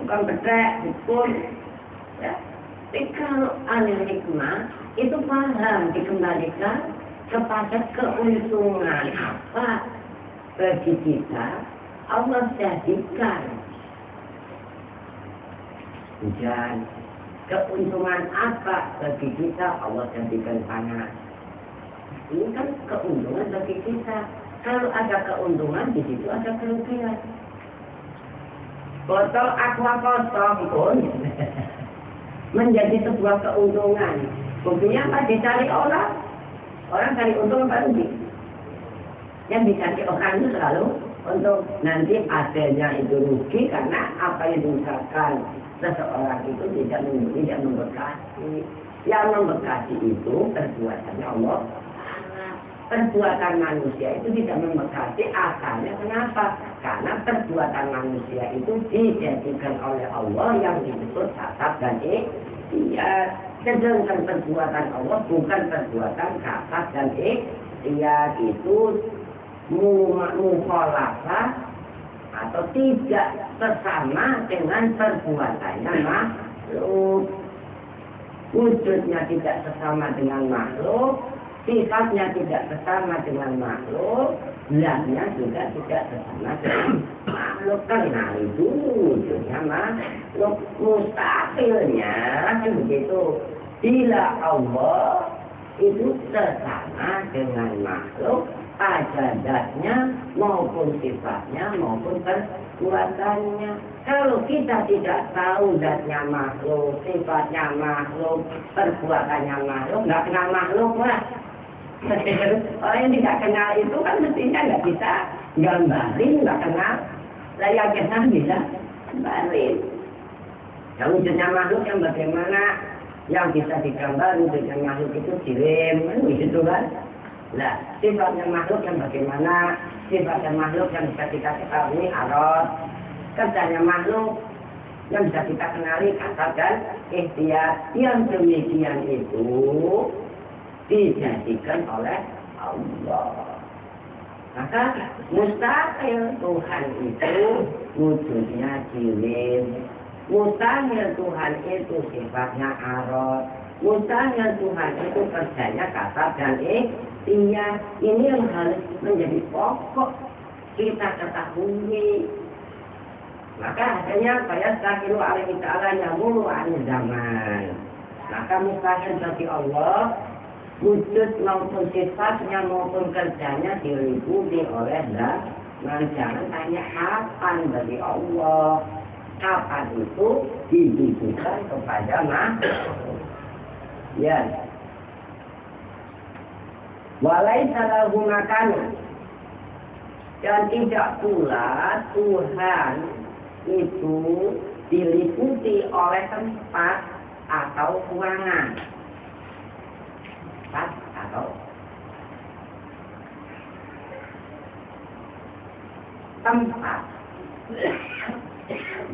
Bukan bedek, dukun. Ya. Tapi kalau ahli hikmah itu paham dikembalikan kepada keuntungan apa bagi kita Allah jadikan hujan, keuntungan apa bagi kita Allah jadikan panas. Ini kan keuntungan bagi kita. Kalau ada keuntungan di situ ada kerugian. Botol aqua kosong pun menjadi sebuah keuntungan. Buktinya apa? Dicari orang. Orang cari untung apa rugi? Yang dicari orang itu selalu untuk nanti adanya itu rugi karena apa yang diusahakan seseorang itu tidak memberkati. Yang memberkati itu perbuatannya Allah. Perbuatan manusia itu tidak memberkati asalnya kenapa? Karena perbuatan manusia itu dijadikan oleh Allah yang disebut kasab dan ikhtiar. Sedangkan perbuatan Allah bukan perbuatan kasab dan ikhtiar, itu mukhalafah atau tidak bersama dengan perbuatannya makhluk. Wujudnya tidak sesama dengan makhluk, sifatnya tidak bersama dengan makhluk, zatnya juga tidak bersama dengan makhluk. Karena itu wujudnya makhluk, mustahilnya kan begitu. Bila Allah itu bersama dengan makhluk, pada zatnya maupun sifatnya maupun perbuatannya. Kalau kita tidak tahu zatnya makhluk, sifatnya makhluk, perbuatannya makhluk, nggak kenal makhluk lah. Orang yang tidak kenal itu kan mestinya nggak bisa gambarin, nggak kenal. Lah yang kenal bisa gambarin. Yang wujudnya makhluk yang bagaimana, yang bisa digambar wujudnya makhluk itu jirim, kan begitu kan? Nah, sifatnya makhluk yang bagaimana, sifatnya makhluk yang bisa kita ketahui arot, kerjanya makhluk yang bisa kita kenali kasab dan ikhtiar. Yang demikian itu dijadikan oleh Allah. Maka mustahil Tuhan itu wujudnya jirim, mustahil Tuhan itu sifatnya arot, mustahil Tuhan itu kerjanya kasab dan ikhtiar. Ini yang harus menjadi pokok kita ketahui. Maka hasilnya saya sakiru alaihi ta'ala yamulu an zaman. Maka mustahil bagi Allah wujud maupun sifatnya maupun kerjanya diliputi oleh zaman. Jangan tanya kapan bagi Allah. Kapan itu ditujukan kepada makhluk. Ya. Walaisa lahu makan. Dan tidak pula Tuhan itu diliputi oleh tempat atau ruangan. Tempat atau tempat.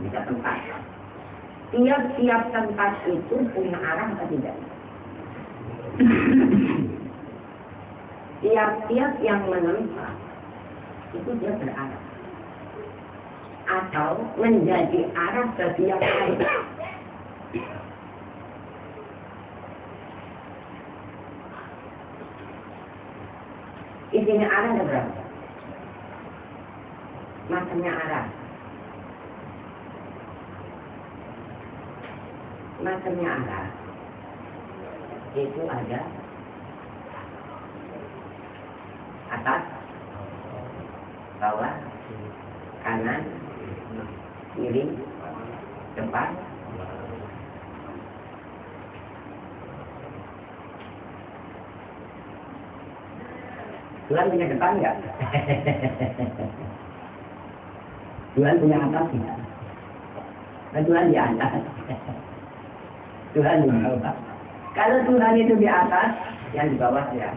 Bisa tempat. tiap-tiap tempat itu punya arah atau tidak? Tiap-tiap yang menempat itu dia berarah atau menjadi arah bagi yang lain. Isinya arah ada berapa? Macamnya arah. Macamnya arah itu ada atas, bawah, kanan, kiri, depan. Tuhan punya depan enggak? Tuhan punya atas enggak? Nah, Tuhan di atas. Tuhan di bawah. Kalau Tuhan itu di atas, yang di bawah ya.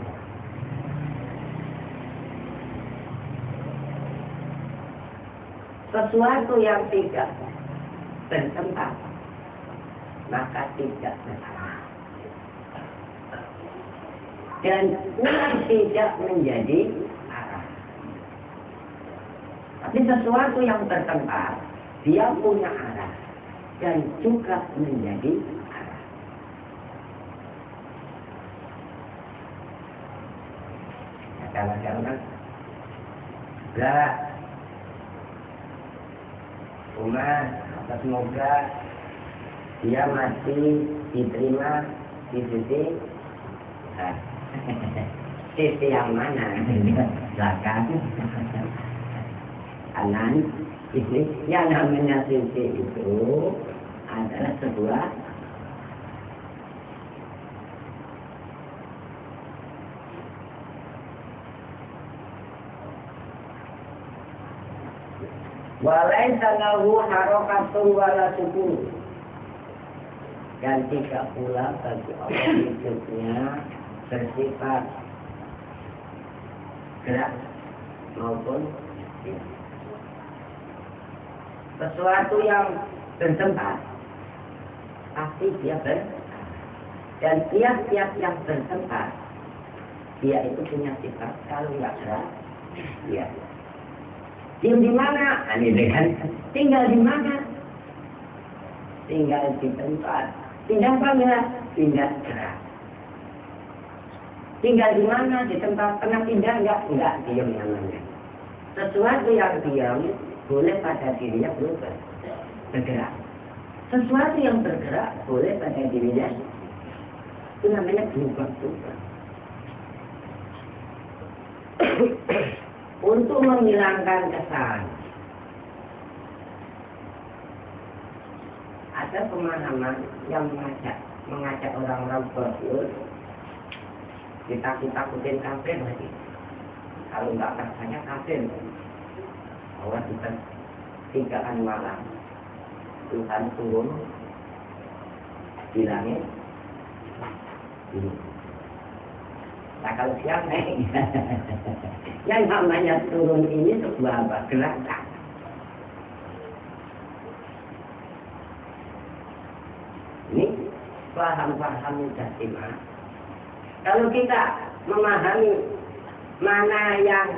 Sesuatu yang tidak bertempat, maka tidak berarah. Dan Tuhan tidak menjadi arah. Tapi sesuatu yang bertempat, dia punya arah dan juga menjadi arah. Kadang-kadang kan, berat, umat, atau semoga dia masih diterima di sisi sisi yang mana? Belakang, kanan, ini yang namanya sisi itu adalah sebuah walaisa lahu harakatun wala sukun, dan tidak pula bagi Allah hidupnya bersifat gerak maupun tidak. Sesuatu yang bertempat pasti dia dan tiap-tiap yang bertempat dia itu punya sifat. Kalau nggak gerak dia diam di mana? Ini kan tinggal di mana? Tinggal di tempat. Tinggal apa enggak? Tinggal gerak. Tinggal di mana? Di tempat. Pernah pindah enggak? Enggak, diam namanya. Sesuatu yang diam boleh pada dirinya bergerak. Sesuatu yang bergerak boleh pada dirinya itu namanya berubah-ubah. Untuk menghilangkan kesan, ada pemahaman yang mengajak orang-orang bersyukur kita-takutin kafir lagi. Kalau nggak percaya kafir. Bahwa kita 3 malam Tuhan turun di langit ini. Nah kalau siang naik yang namanya turun ini sebuah gerakan. Ini paham-paham Mujassimah. Kalau kita memahami mana yang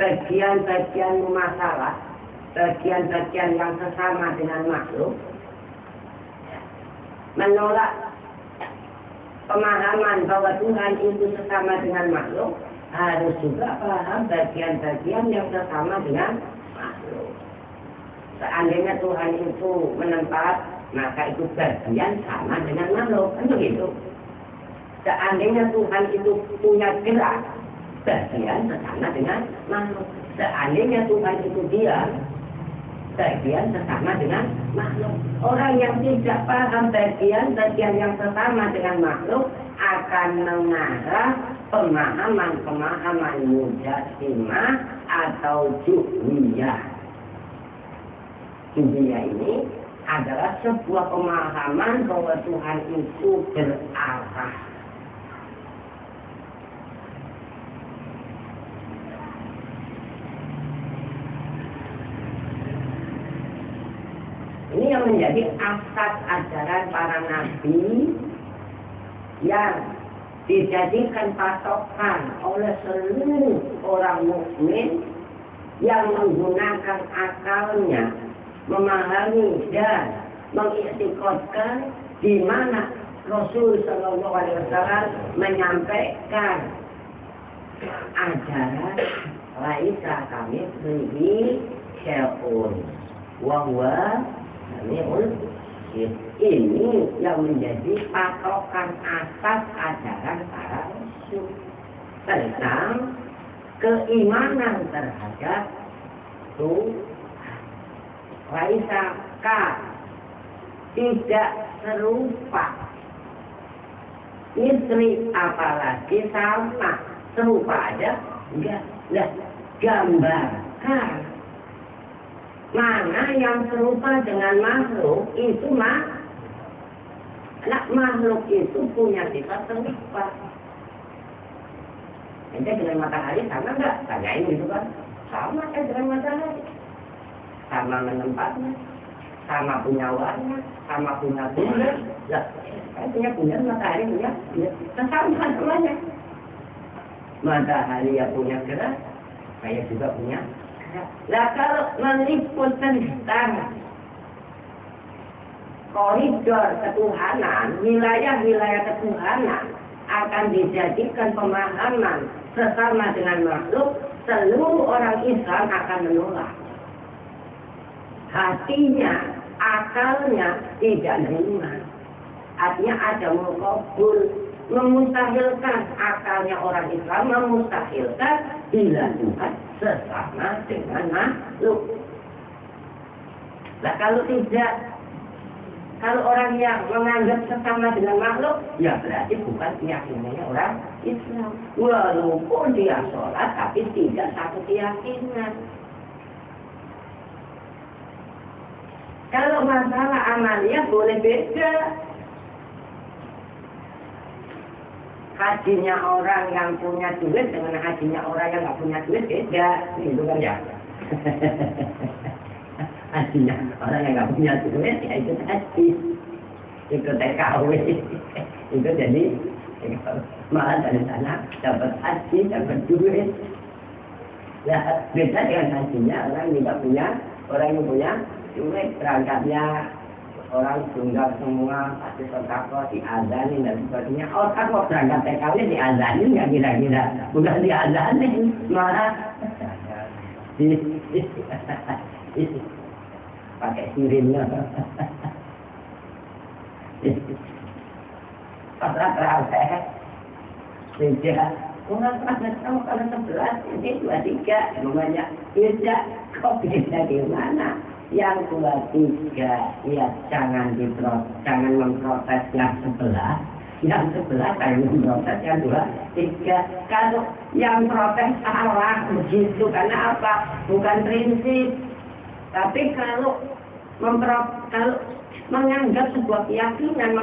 bagian-bagian masalah, bagian-bagian yang sesama dengan makhluk, menolak pemahaman bahwa Tuhan itu sesama dengan makhluk, harus juga paham bagian-bagian yang sesama dengan makhluk. Seandainya Tuhan itu menempat, maka itu bagian sama dengan makhluk, kan begitu. Seandainya Tuhan itu punya gerak, bagian sesama dengan makhluk. Seandainya Tuhan itu diam, bagian sesama dengan makhluk. Orang yang tidak paham bagian-bagian yang sesama dengan makhluk akan mengarah pemahaman-pemahaman Mujassimah atau Juhmiyah. Juhmiyah ini adalah sebuah pemahaman bahwa Tuhan itu berarah. Ini yang menjadi asas ajaran para nabi yang dijadikan patokan oleh seluruh orang mukmin yang menggunakan akalnya memahami dan mengiktikadkan di mana Rasul Shallallahu Alaihi Wasallam menyampaikan ajaran laisa kami beri syai'un wa huwa sami'ul basir. Ini yang menjadi patokan asas ajaran para Rasul tentang keimanan terhadap Tuhan. Laisa tidak serupa, misli apalagi sama, serupa aja enggak. Lah, gambarkan mana yang serupa dengan makhluk itu makhluk itu punya sifat serupa. Ente dengan matahari sama enggak? Tanyain gitu kan. Sama kan dengan matahari. Sama menempatnya, sama punya warna, sama punya benda. Lah, kan punya matahari punya, sama semuanya. Matahari yang punya gerak, saya juga punya gerak. Lah kalau meliput tentang koridor ketuhanan, wilayah-wilayah ketuhanan akan dijadikan pemahaman sesama dengan makhluk, seluruh orang Islam akan menolak. Hatinya, akalnya tidak nerima. Artinya ada mukabul, memustahilkan akalnya orang Islam, memustahilkan bila Tuhan sesama dengan makhluk. Nah kalau tidak, kalau orang yang menganggap sesama dengan makhluk, ya berarti bukan keyakinannya orang Islam. Walaupun dia sholat, tapi tidak satu keyakinan. Kalau masalah amalnya boleh beda. Hajinya orang yang punya duit dengan hajinya orang yang nggak punya duit beda, gitu kan ya? Hajinya orang yang nggak punya duit ya ikut haji, ikut TKW, itu jadi malah dari sana dapat haji, dapat duit. Ya beda dengan hajinya orang yang tidak punya, orang yang punya duit, berangkatnya orang tunggal semua, pasti sodako, diazanin dan sebagainya. Orang mau berangkat TKW diazanin nggak kira-kira? Bukan diazanin, malah pakai sirinnya. Pasrah terawih, tidak. Orang pasrah tahu kalau 11, ini 23, namanya beda. Kok beda di mana? Yang 23 ya jangan memprotes yang sebelah, yang sebelah jangan memprotes yang 23. Kalau yang protes salah begitu, karena apa? Bukan prinsip. Tapi kalau menganggap sebuah keyakinan,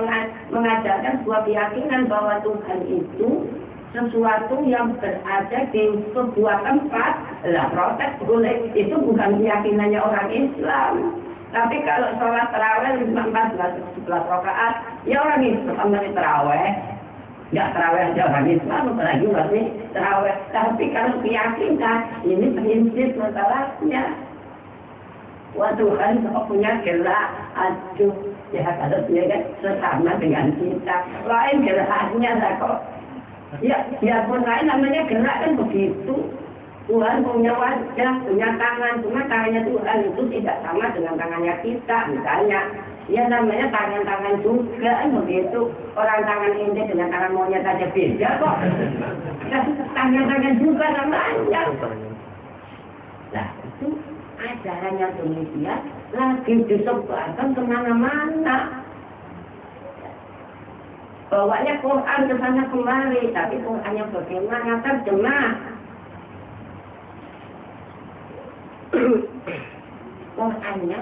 mengajarkan sebuah keyakinan bahwa Tuhan itu sesuatu yang berada di sebuah tempat, lah protes boleh, itu bukan keyakinannya orang Islam. Tapi kalau sholat taraweh 14 rakaat, ya orang Islam dari taraweh, nggak taraweh aja orang Islam, apalagi masih taraweh. Tapi kalau keyakinan, ini prinsip masalahnya. Wah Tuhan kok punya gerak, aduh, ya kalau dia kan sesama dengan kita, lain geraknya lah kok. Ya, biarpun lain namanya gerak kan begitu. Tuhan punya wajah, punya tangan, cuma tangannya Tuhan itu tidak sama dengan tangannya kita. Misalnya, ya namanya tangan-tangan juga kan begitu. Orang tangan ini dengan tangan monyet saja beda kok. Tangan-tangan juga namanya. Nah, itu ajaran yang demikian lagi disebarkan kemana-mana. Bawanya Quran ke sana kemari, tapi Qurannya bagaimana terjemah? Qurannya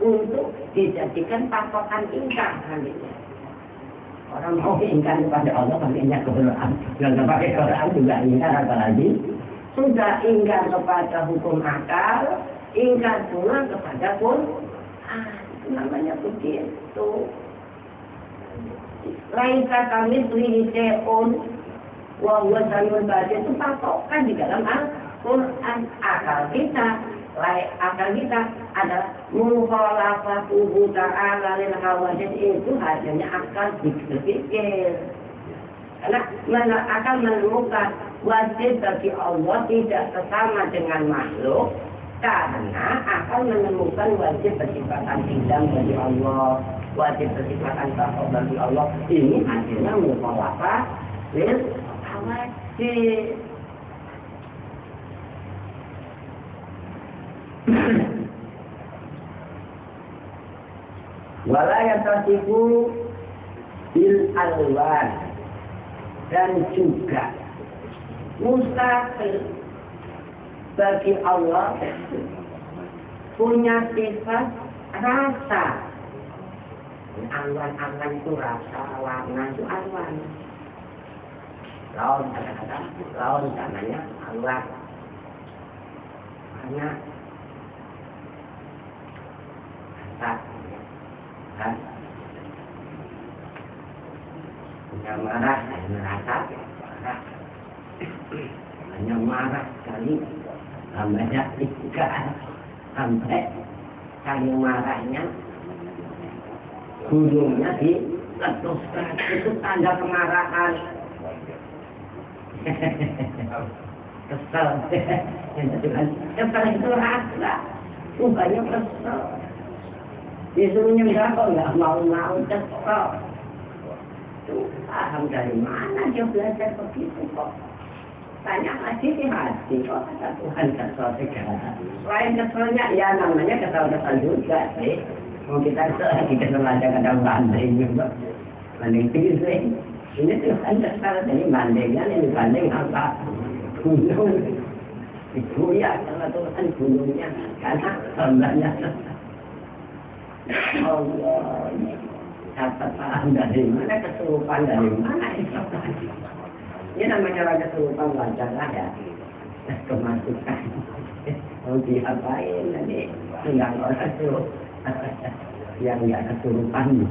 untuk dijadikan patokan ingkar nantinya. Orang mau ingkar kepada Allah pakainya Quran, dan pakai Quran juga ingkar, apalagi sudah ingkar kepada hukum akal, ingkar pula kepada Quran. namanya begitu. Laisa kami lihiseun wa huwa samiul basir itu patokan di dalam Al-Quran. Akal kita adalah mukhalafatuhu ta'ala lil hawadith, itu hanya akal berpikir. Karena akan menemukan wajib bagi Allah tidak sesama dengan makhluk, karena akan menemukan wajib bersifatan bidang bagi Allah, wajib bersifatan bapak bagi Allah. Ini hasilnya mukhalafah lil hawadith. Wala yatasifu bil alwan, dan juga mustahil bagi Allah punya sifat rasa. Alwan itu rasa, warna itu alwan. Laun, kata-kata laun namanya alwan. Karena rasa kan punya marah dan merasa marah, hanya marah sekali namanya tiga, sampai saling marahnya gunungnya diletuskan. Itu tanda kemarahan. Kesel. Kesel itu rasa, banyak kesel. Disuruh nyembah kok nggak mau kesel. Paham dari mana dia belajar begitu kok? Tanya hati di hati kok kata Tuhan kesel segala. Selain keselnya ya namanya kesel juga sih. Mau kita kesel aja kadang banding juga. Banding tinggi. Ini Tuhan kesel jadi bandingnya ini banding apa? Gunung. Itu ya kalau Tuhan gunungnya karena hambanya. Allah. Dapat paham dari mana, kesurupan dari mana itu? Ini namanya raja kesurupan, wajarlah ya. Kemasukan. Mau diapain nanti? Tinggal orang itu yang nggak kesurupan.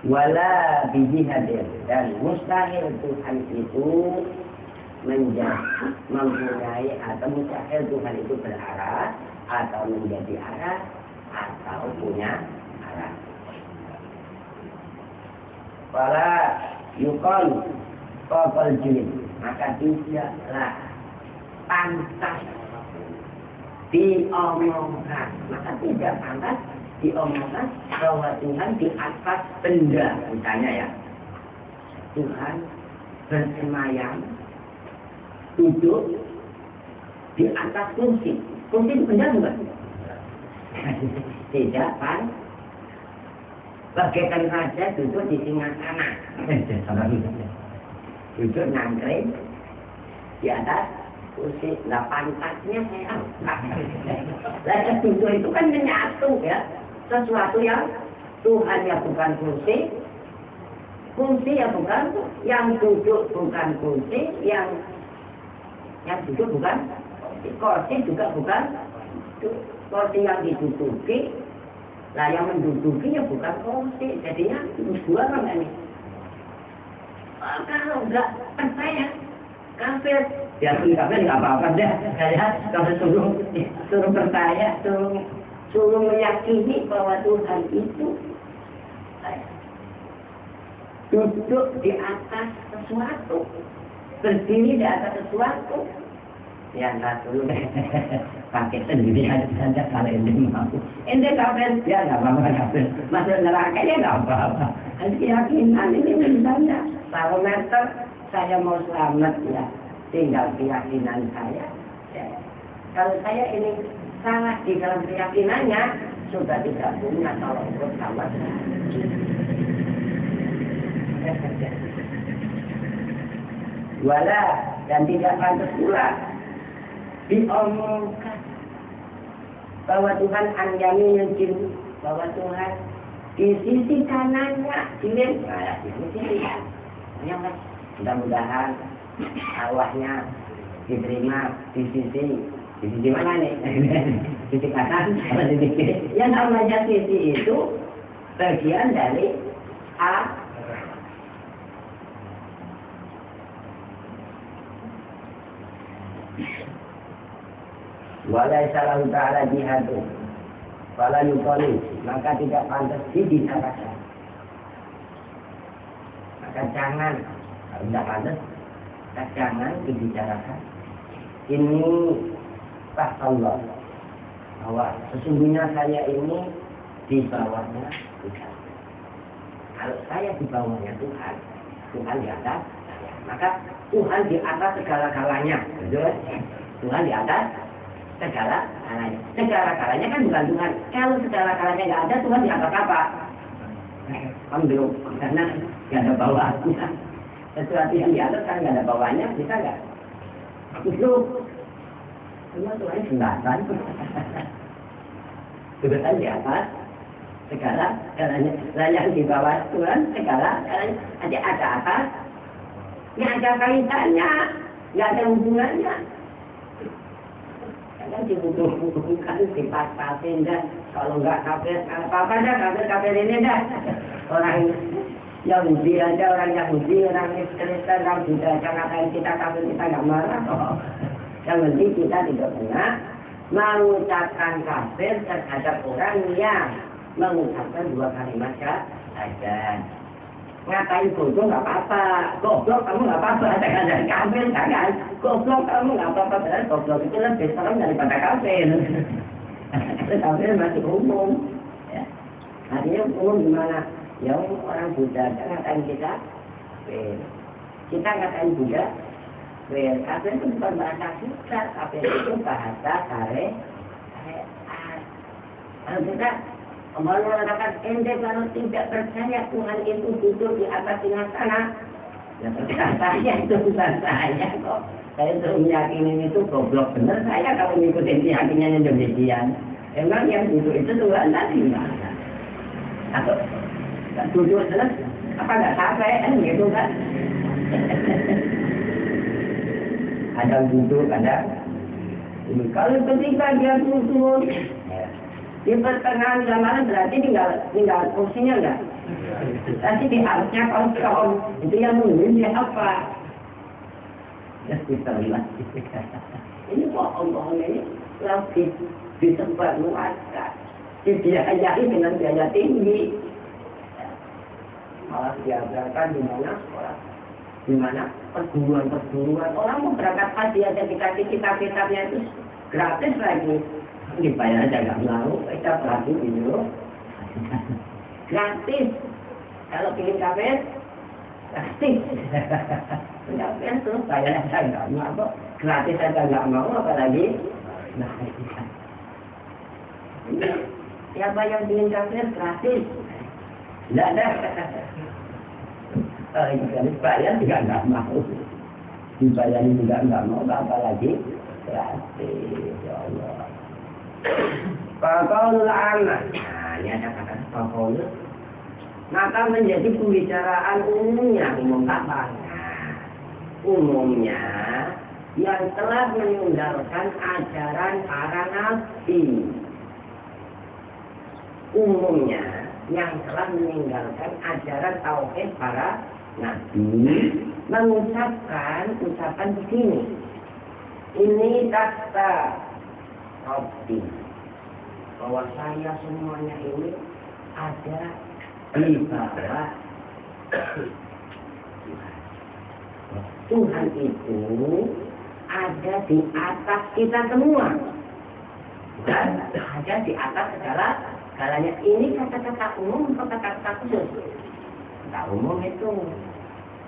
Wala bihi hadir, dan mustahil Tuhan itu mempunyai atau mustahil Tuhan itu berarah atau menjadi arah atau punya arah. Wala yukol kokol jilid, maka tidaklah pantas diomongkan, maka tidak pantas diomongkan bahwa Tuhan di atas benda. Misalnya ya, Tuhan bersemayam duduk di atas kursi. Kursi itu benda bukan? Tidak kan? Bagaikan raja duduk di singgasana. Duduk nangkring di atas kursi. Lah pantatnya saya lah duduk itu kan menyatu ya. Sesuatu yang Tuhan ya bukan kursi. Kursi ya bukan. Yang duduk bukan kursi. Yang duduk bukan kursi juga bukan kursi yang diduduki. Lah yang menduduki ya bukan kursi. Jadinya dua kan ini. Kalau enggak percaya kafir, ya kafir nggak apa-apa deh. Saya kalau suruh percaya, suruh meyakini bahwa Tuhan itu duduk di atas sesuatu, berdiri di atas sesuatu. Yang satu pakai sendiri aja kalau ini mampu. Ini kafir, ya nggak apa-apa kafir. Masuk neraka ya nggak apa-apa. Keyakinan ini misalnya barometer saya mau selamat ya, tinggal keyakinan saya. Ya. Kalau saya ini salah di dalam keyakinannya, sudah tidak punya tolong bersama. Wala, dan tidak pantas pula diomongkan bahwa Tuhan anjami yang bahwa Tuhan di sisi kanannya di sisi yang mudah-mudahan arwahnya diterima di sisi Sisi mana nih? Sisi kanan atau sisi kiri? Yang namanya sisi itu bagian dari A. Walai salahu ta'ala jihadu wala yukoli, maka tidak pantas dibicarakan. Maka jangan, kalau tidak pantas, jangan dibicarakan. Ini tak Allah bahwa sesungguhnya saya ini di bawahnya Tuhan. Kalau saya di bawahnya Tuhan, Tuhan di atas saya. Maka Tuhan di atas segala-galanya. Tuhan di atas segala-galanya. Segala-galanya kan bukan Tuhan. Kalau segala-galanya nggak ada, Tuhan di atas apa? Belum, karena nggak ada bawahnya. Sesuatu yang di atas kan nggak ada bawahnya, bisa nggak? Belum. Cuma Tuhan jembatan. Tuhan di atas segala-galanya. Nah, yang di bawah Tuhan segala-galanya. Ada atas, nggak ada kaitannya, nggak ada hubungannya. Kan dibutuhkan, dipas-pasin dah. Kalau nggak kafir, apa-apa dah, kafir ini dah. Orang Yahudi aja, orang Yahudi, orang Kristen, orang Buddha, jangan ngatain kita kafir, kita nggak marah. Yang penting kita tidak pernah mengucapkan kafir terhadap orang yang mengucapkan dua kalimat syahadat. Ngatain bodoh nggak apa-apa, goblok kamu nggak apa-apa, ada kafir jangan, goblok kamu nggak apa-apa, padahal goblok itu lebih serem daripada kafir. Kafir masih umum, ya. Artinya umum gimana? Ya orang Buddha ngatain kita, kita ngatain Buddha, kafir itu bukan bahasa kita, kafir itu bahasa syariat. Kalau kita Allah mengatakan, ente kalau tidak percaya Tuhan itu duduk di atas singgasana, ya percaya saya itu bukan saya kok. Saya suruh meyakini itu goblok bener saya kalau ngikutin keyakinannya demikian. Emang yang duduk itu Tuhan tadi mana? Atau duduk terus apa nggak capek kan gitu kan? Ada duduk, ada. Kalau ketika dia duduk, di pertengahan zaman berarti tinggal kursinya enggak? Nanti di atasnya kosong, itu yang mungkin dia apa? Ya kita lihat. Ini kok Allah ini lebih di tempat luaskan, dibiayai dengan biaya tinggi. Malah diadakan di mana sekolah, di mana perguruan orang mau berangkat haji aja dikasih kitab-kitabnya itu gratis lagi. Dibayar aja nggak mau, kita perhati dulu. Gratis. Kalau ingin kafir, gratis. Kafir tuh bayar aja nggak mau, gratis aja nggak mau, apalagi. Nah, siapa yang ingin kafir gratis? Nggak ada. Dibayar juga nggak mau. Dibayar juga nggak mau, apalagi gratis. Ya Allah. Faqaulul aman. Nah, ini ada kata faqaul. Maka menjadi pembicaraan umumnya, umum apa? Nah, umumnya yang telah meninggalkan ajaran para nabi. Umumnya yang telah meninggalkan ajaran tauhid para nabi mengucapkan ucapan begini. Ini kata Rabbi, bahwa saya semuanya ini ada di bawah Tuhan itu ada di atas kita semua dan ada di atas segalanya. Ini kata-kata umum atau kata-kata khusus? Kata umum itu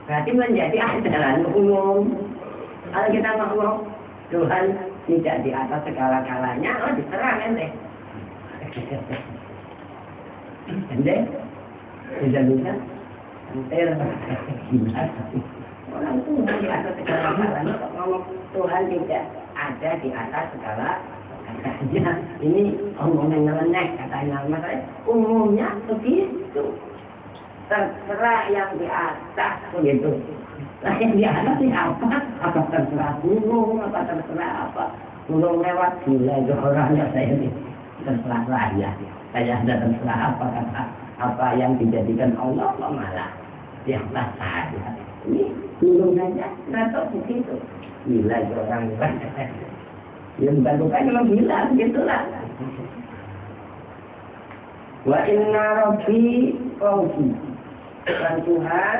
berarti menjadi ajaran umum. Kalau kita ngomong Tuhan tidak di atas segala-galanya, oh diserang ente. Ente, bisa entir. Orang Tuhan di atas segala-galanya, kok ngomong Tuhan tidak ada di atas segala-galanya. Ini omongnya nyeleneh, katanya maksudnya umumnya begitu. Terserah yang di atas begitu. Nah yang di atas ini apa? Apa terserah gunung, apa terserah apa? belum lewat gila itu orangnya saya ini terserah saya. Saya ada terserah apa yang dijadikan Allah kok malah yang saya. Ini belum saja, atau begitu. Gila itu orang yang bukan memang gila, begitulah. Wa inna rabbi fawqi. Dan Tuhan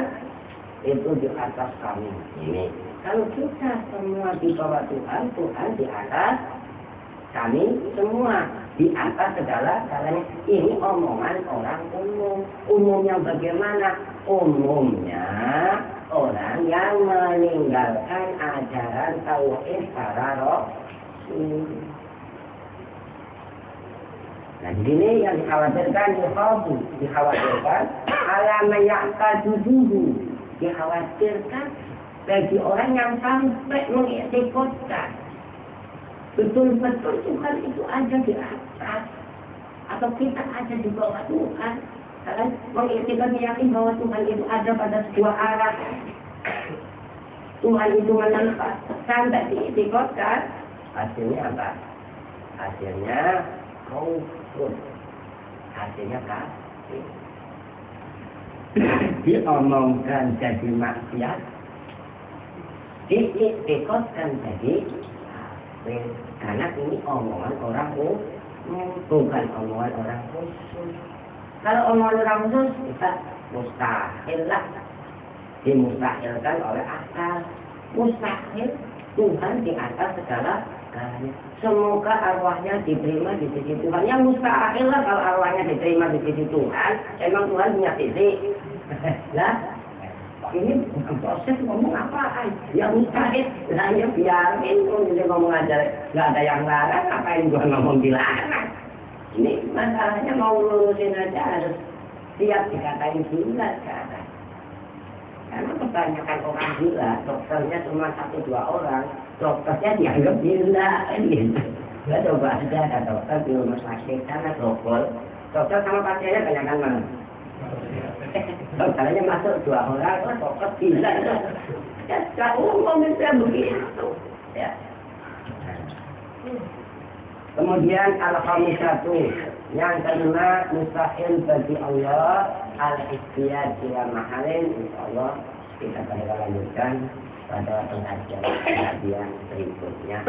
itu di atas kami. Ini kalau kita semua di bawah Tuhan, Tuhan di atas kami semua, di atas segala-galanya. Ini omongan orang umum. Umumnya bagaimana? Umumnya orang yang meninggalkan ajaran tauhid para rasul. Nah, di sini yang dikhawatirkan dikhawatirkan alam ya'taduhu, dikhawatirkan bagi orang yang sampai mengiktikadkan betul-betul Tuhan itu ada di atas atau kita ada di bawah Tuhan. Kalian mengiktikad yakin bahwa Tuhan itu ada pada sebuah arah. Tuhan itu menempatkan sampai diiktikadkan. Hasilnya apa? Hasilnya kufur. Hasilnya kafir. Diomongkan jadi maksiat, diiktikadkan jadi kafir. Karena ini omongan orang bukan omongan orang khusus. Kalau omongan orang khusus kita mustahil lah, dimustahilkan oleh akal. Mustahil Tuhan di atas segala galanya. Semoga arwahnya diterima di sisi Tuhan. Yang mustahil lah kalau arwahnya diterima di sisi Tuhan. Emang Tuhan punya sisi? Lah, ini bukan proses ngomong apaan? Ya mustahil. Nah, ya biarin pun dia ngomong aja. Nggak ada yang larang, ngapain gua ngomong dilarang? Ini masalahnya mau lurusin aja harus siap dikatain gila sekarang. Karena kebanyakan orang gila, dokternya cuma 1-2 orang, dokternya dianggap gila, gitu. Ya coba aja ada dokter di rumah sakit, karena dokter sama pasiennya kebanyakan mana? Dokternya masuk 2 orang, dokter gila. Ya, gak umum itu begitu. Ya. Kemudian al-khamisatu, yang kelima, mustahil bagi Allah al-ikhtiyar ila mahalin. Insyaallah kita akan lanjutkan pada pengajian berikutnya.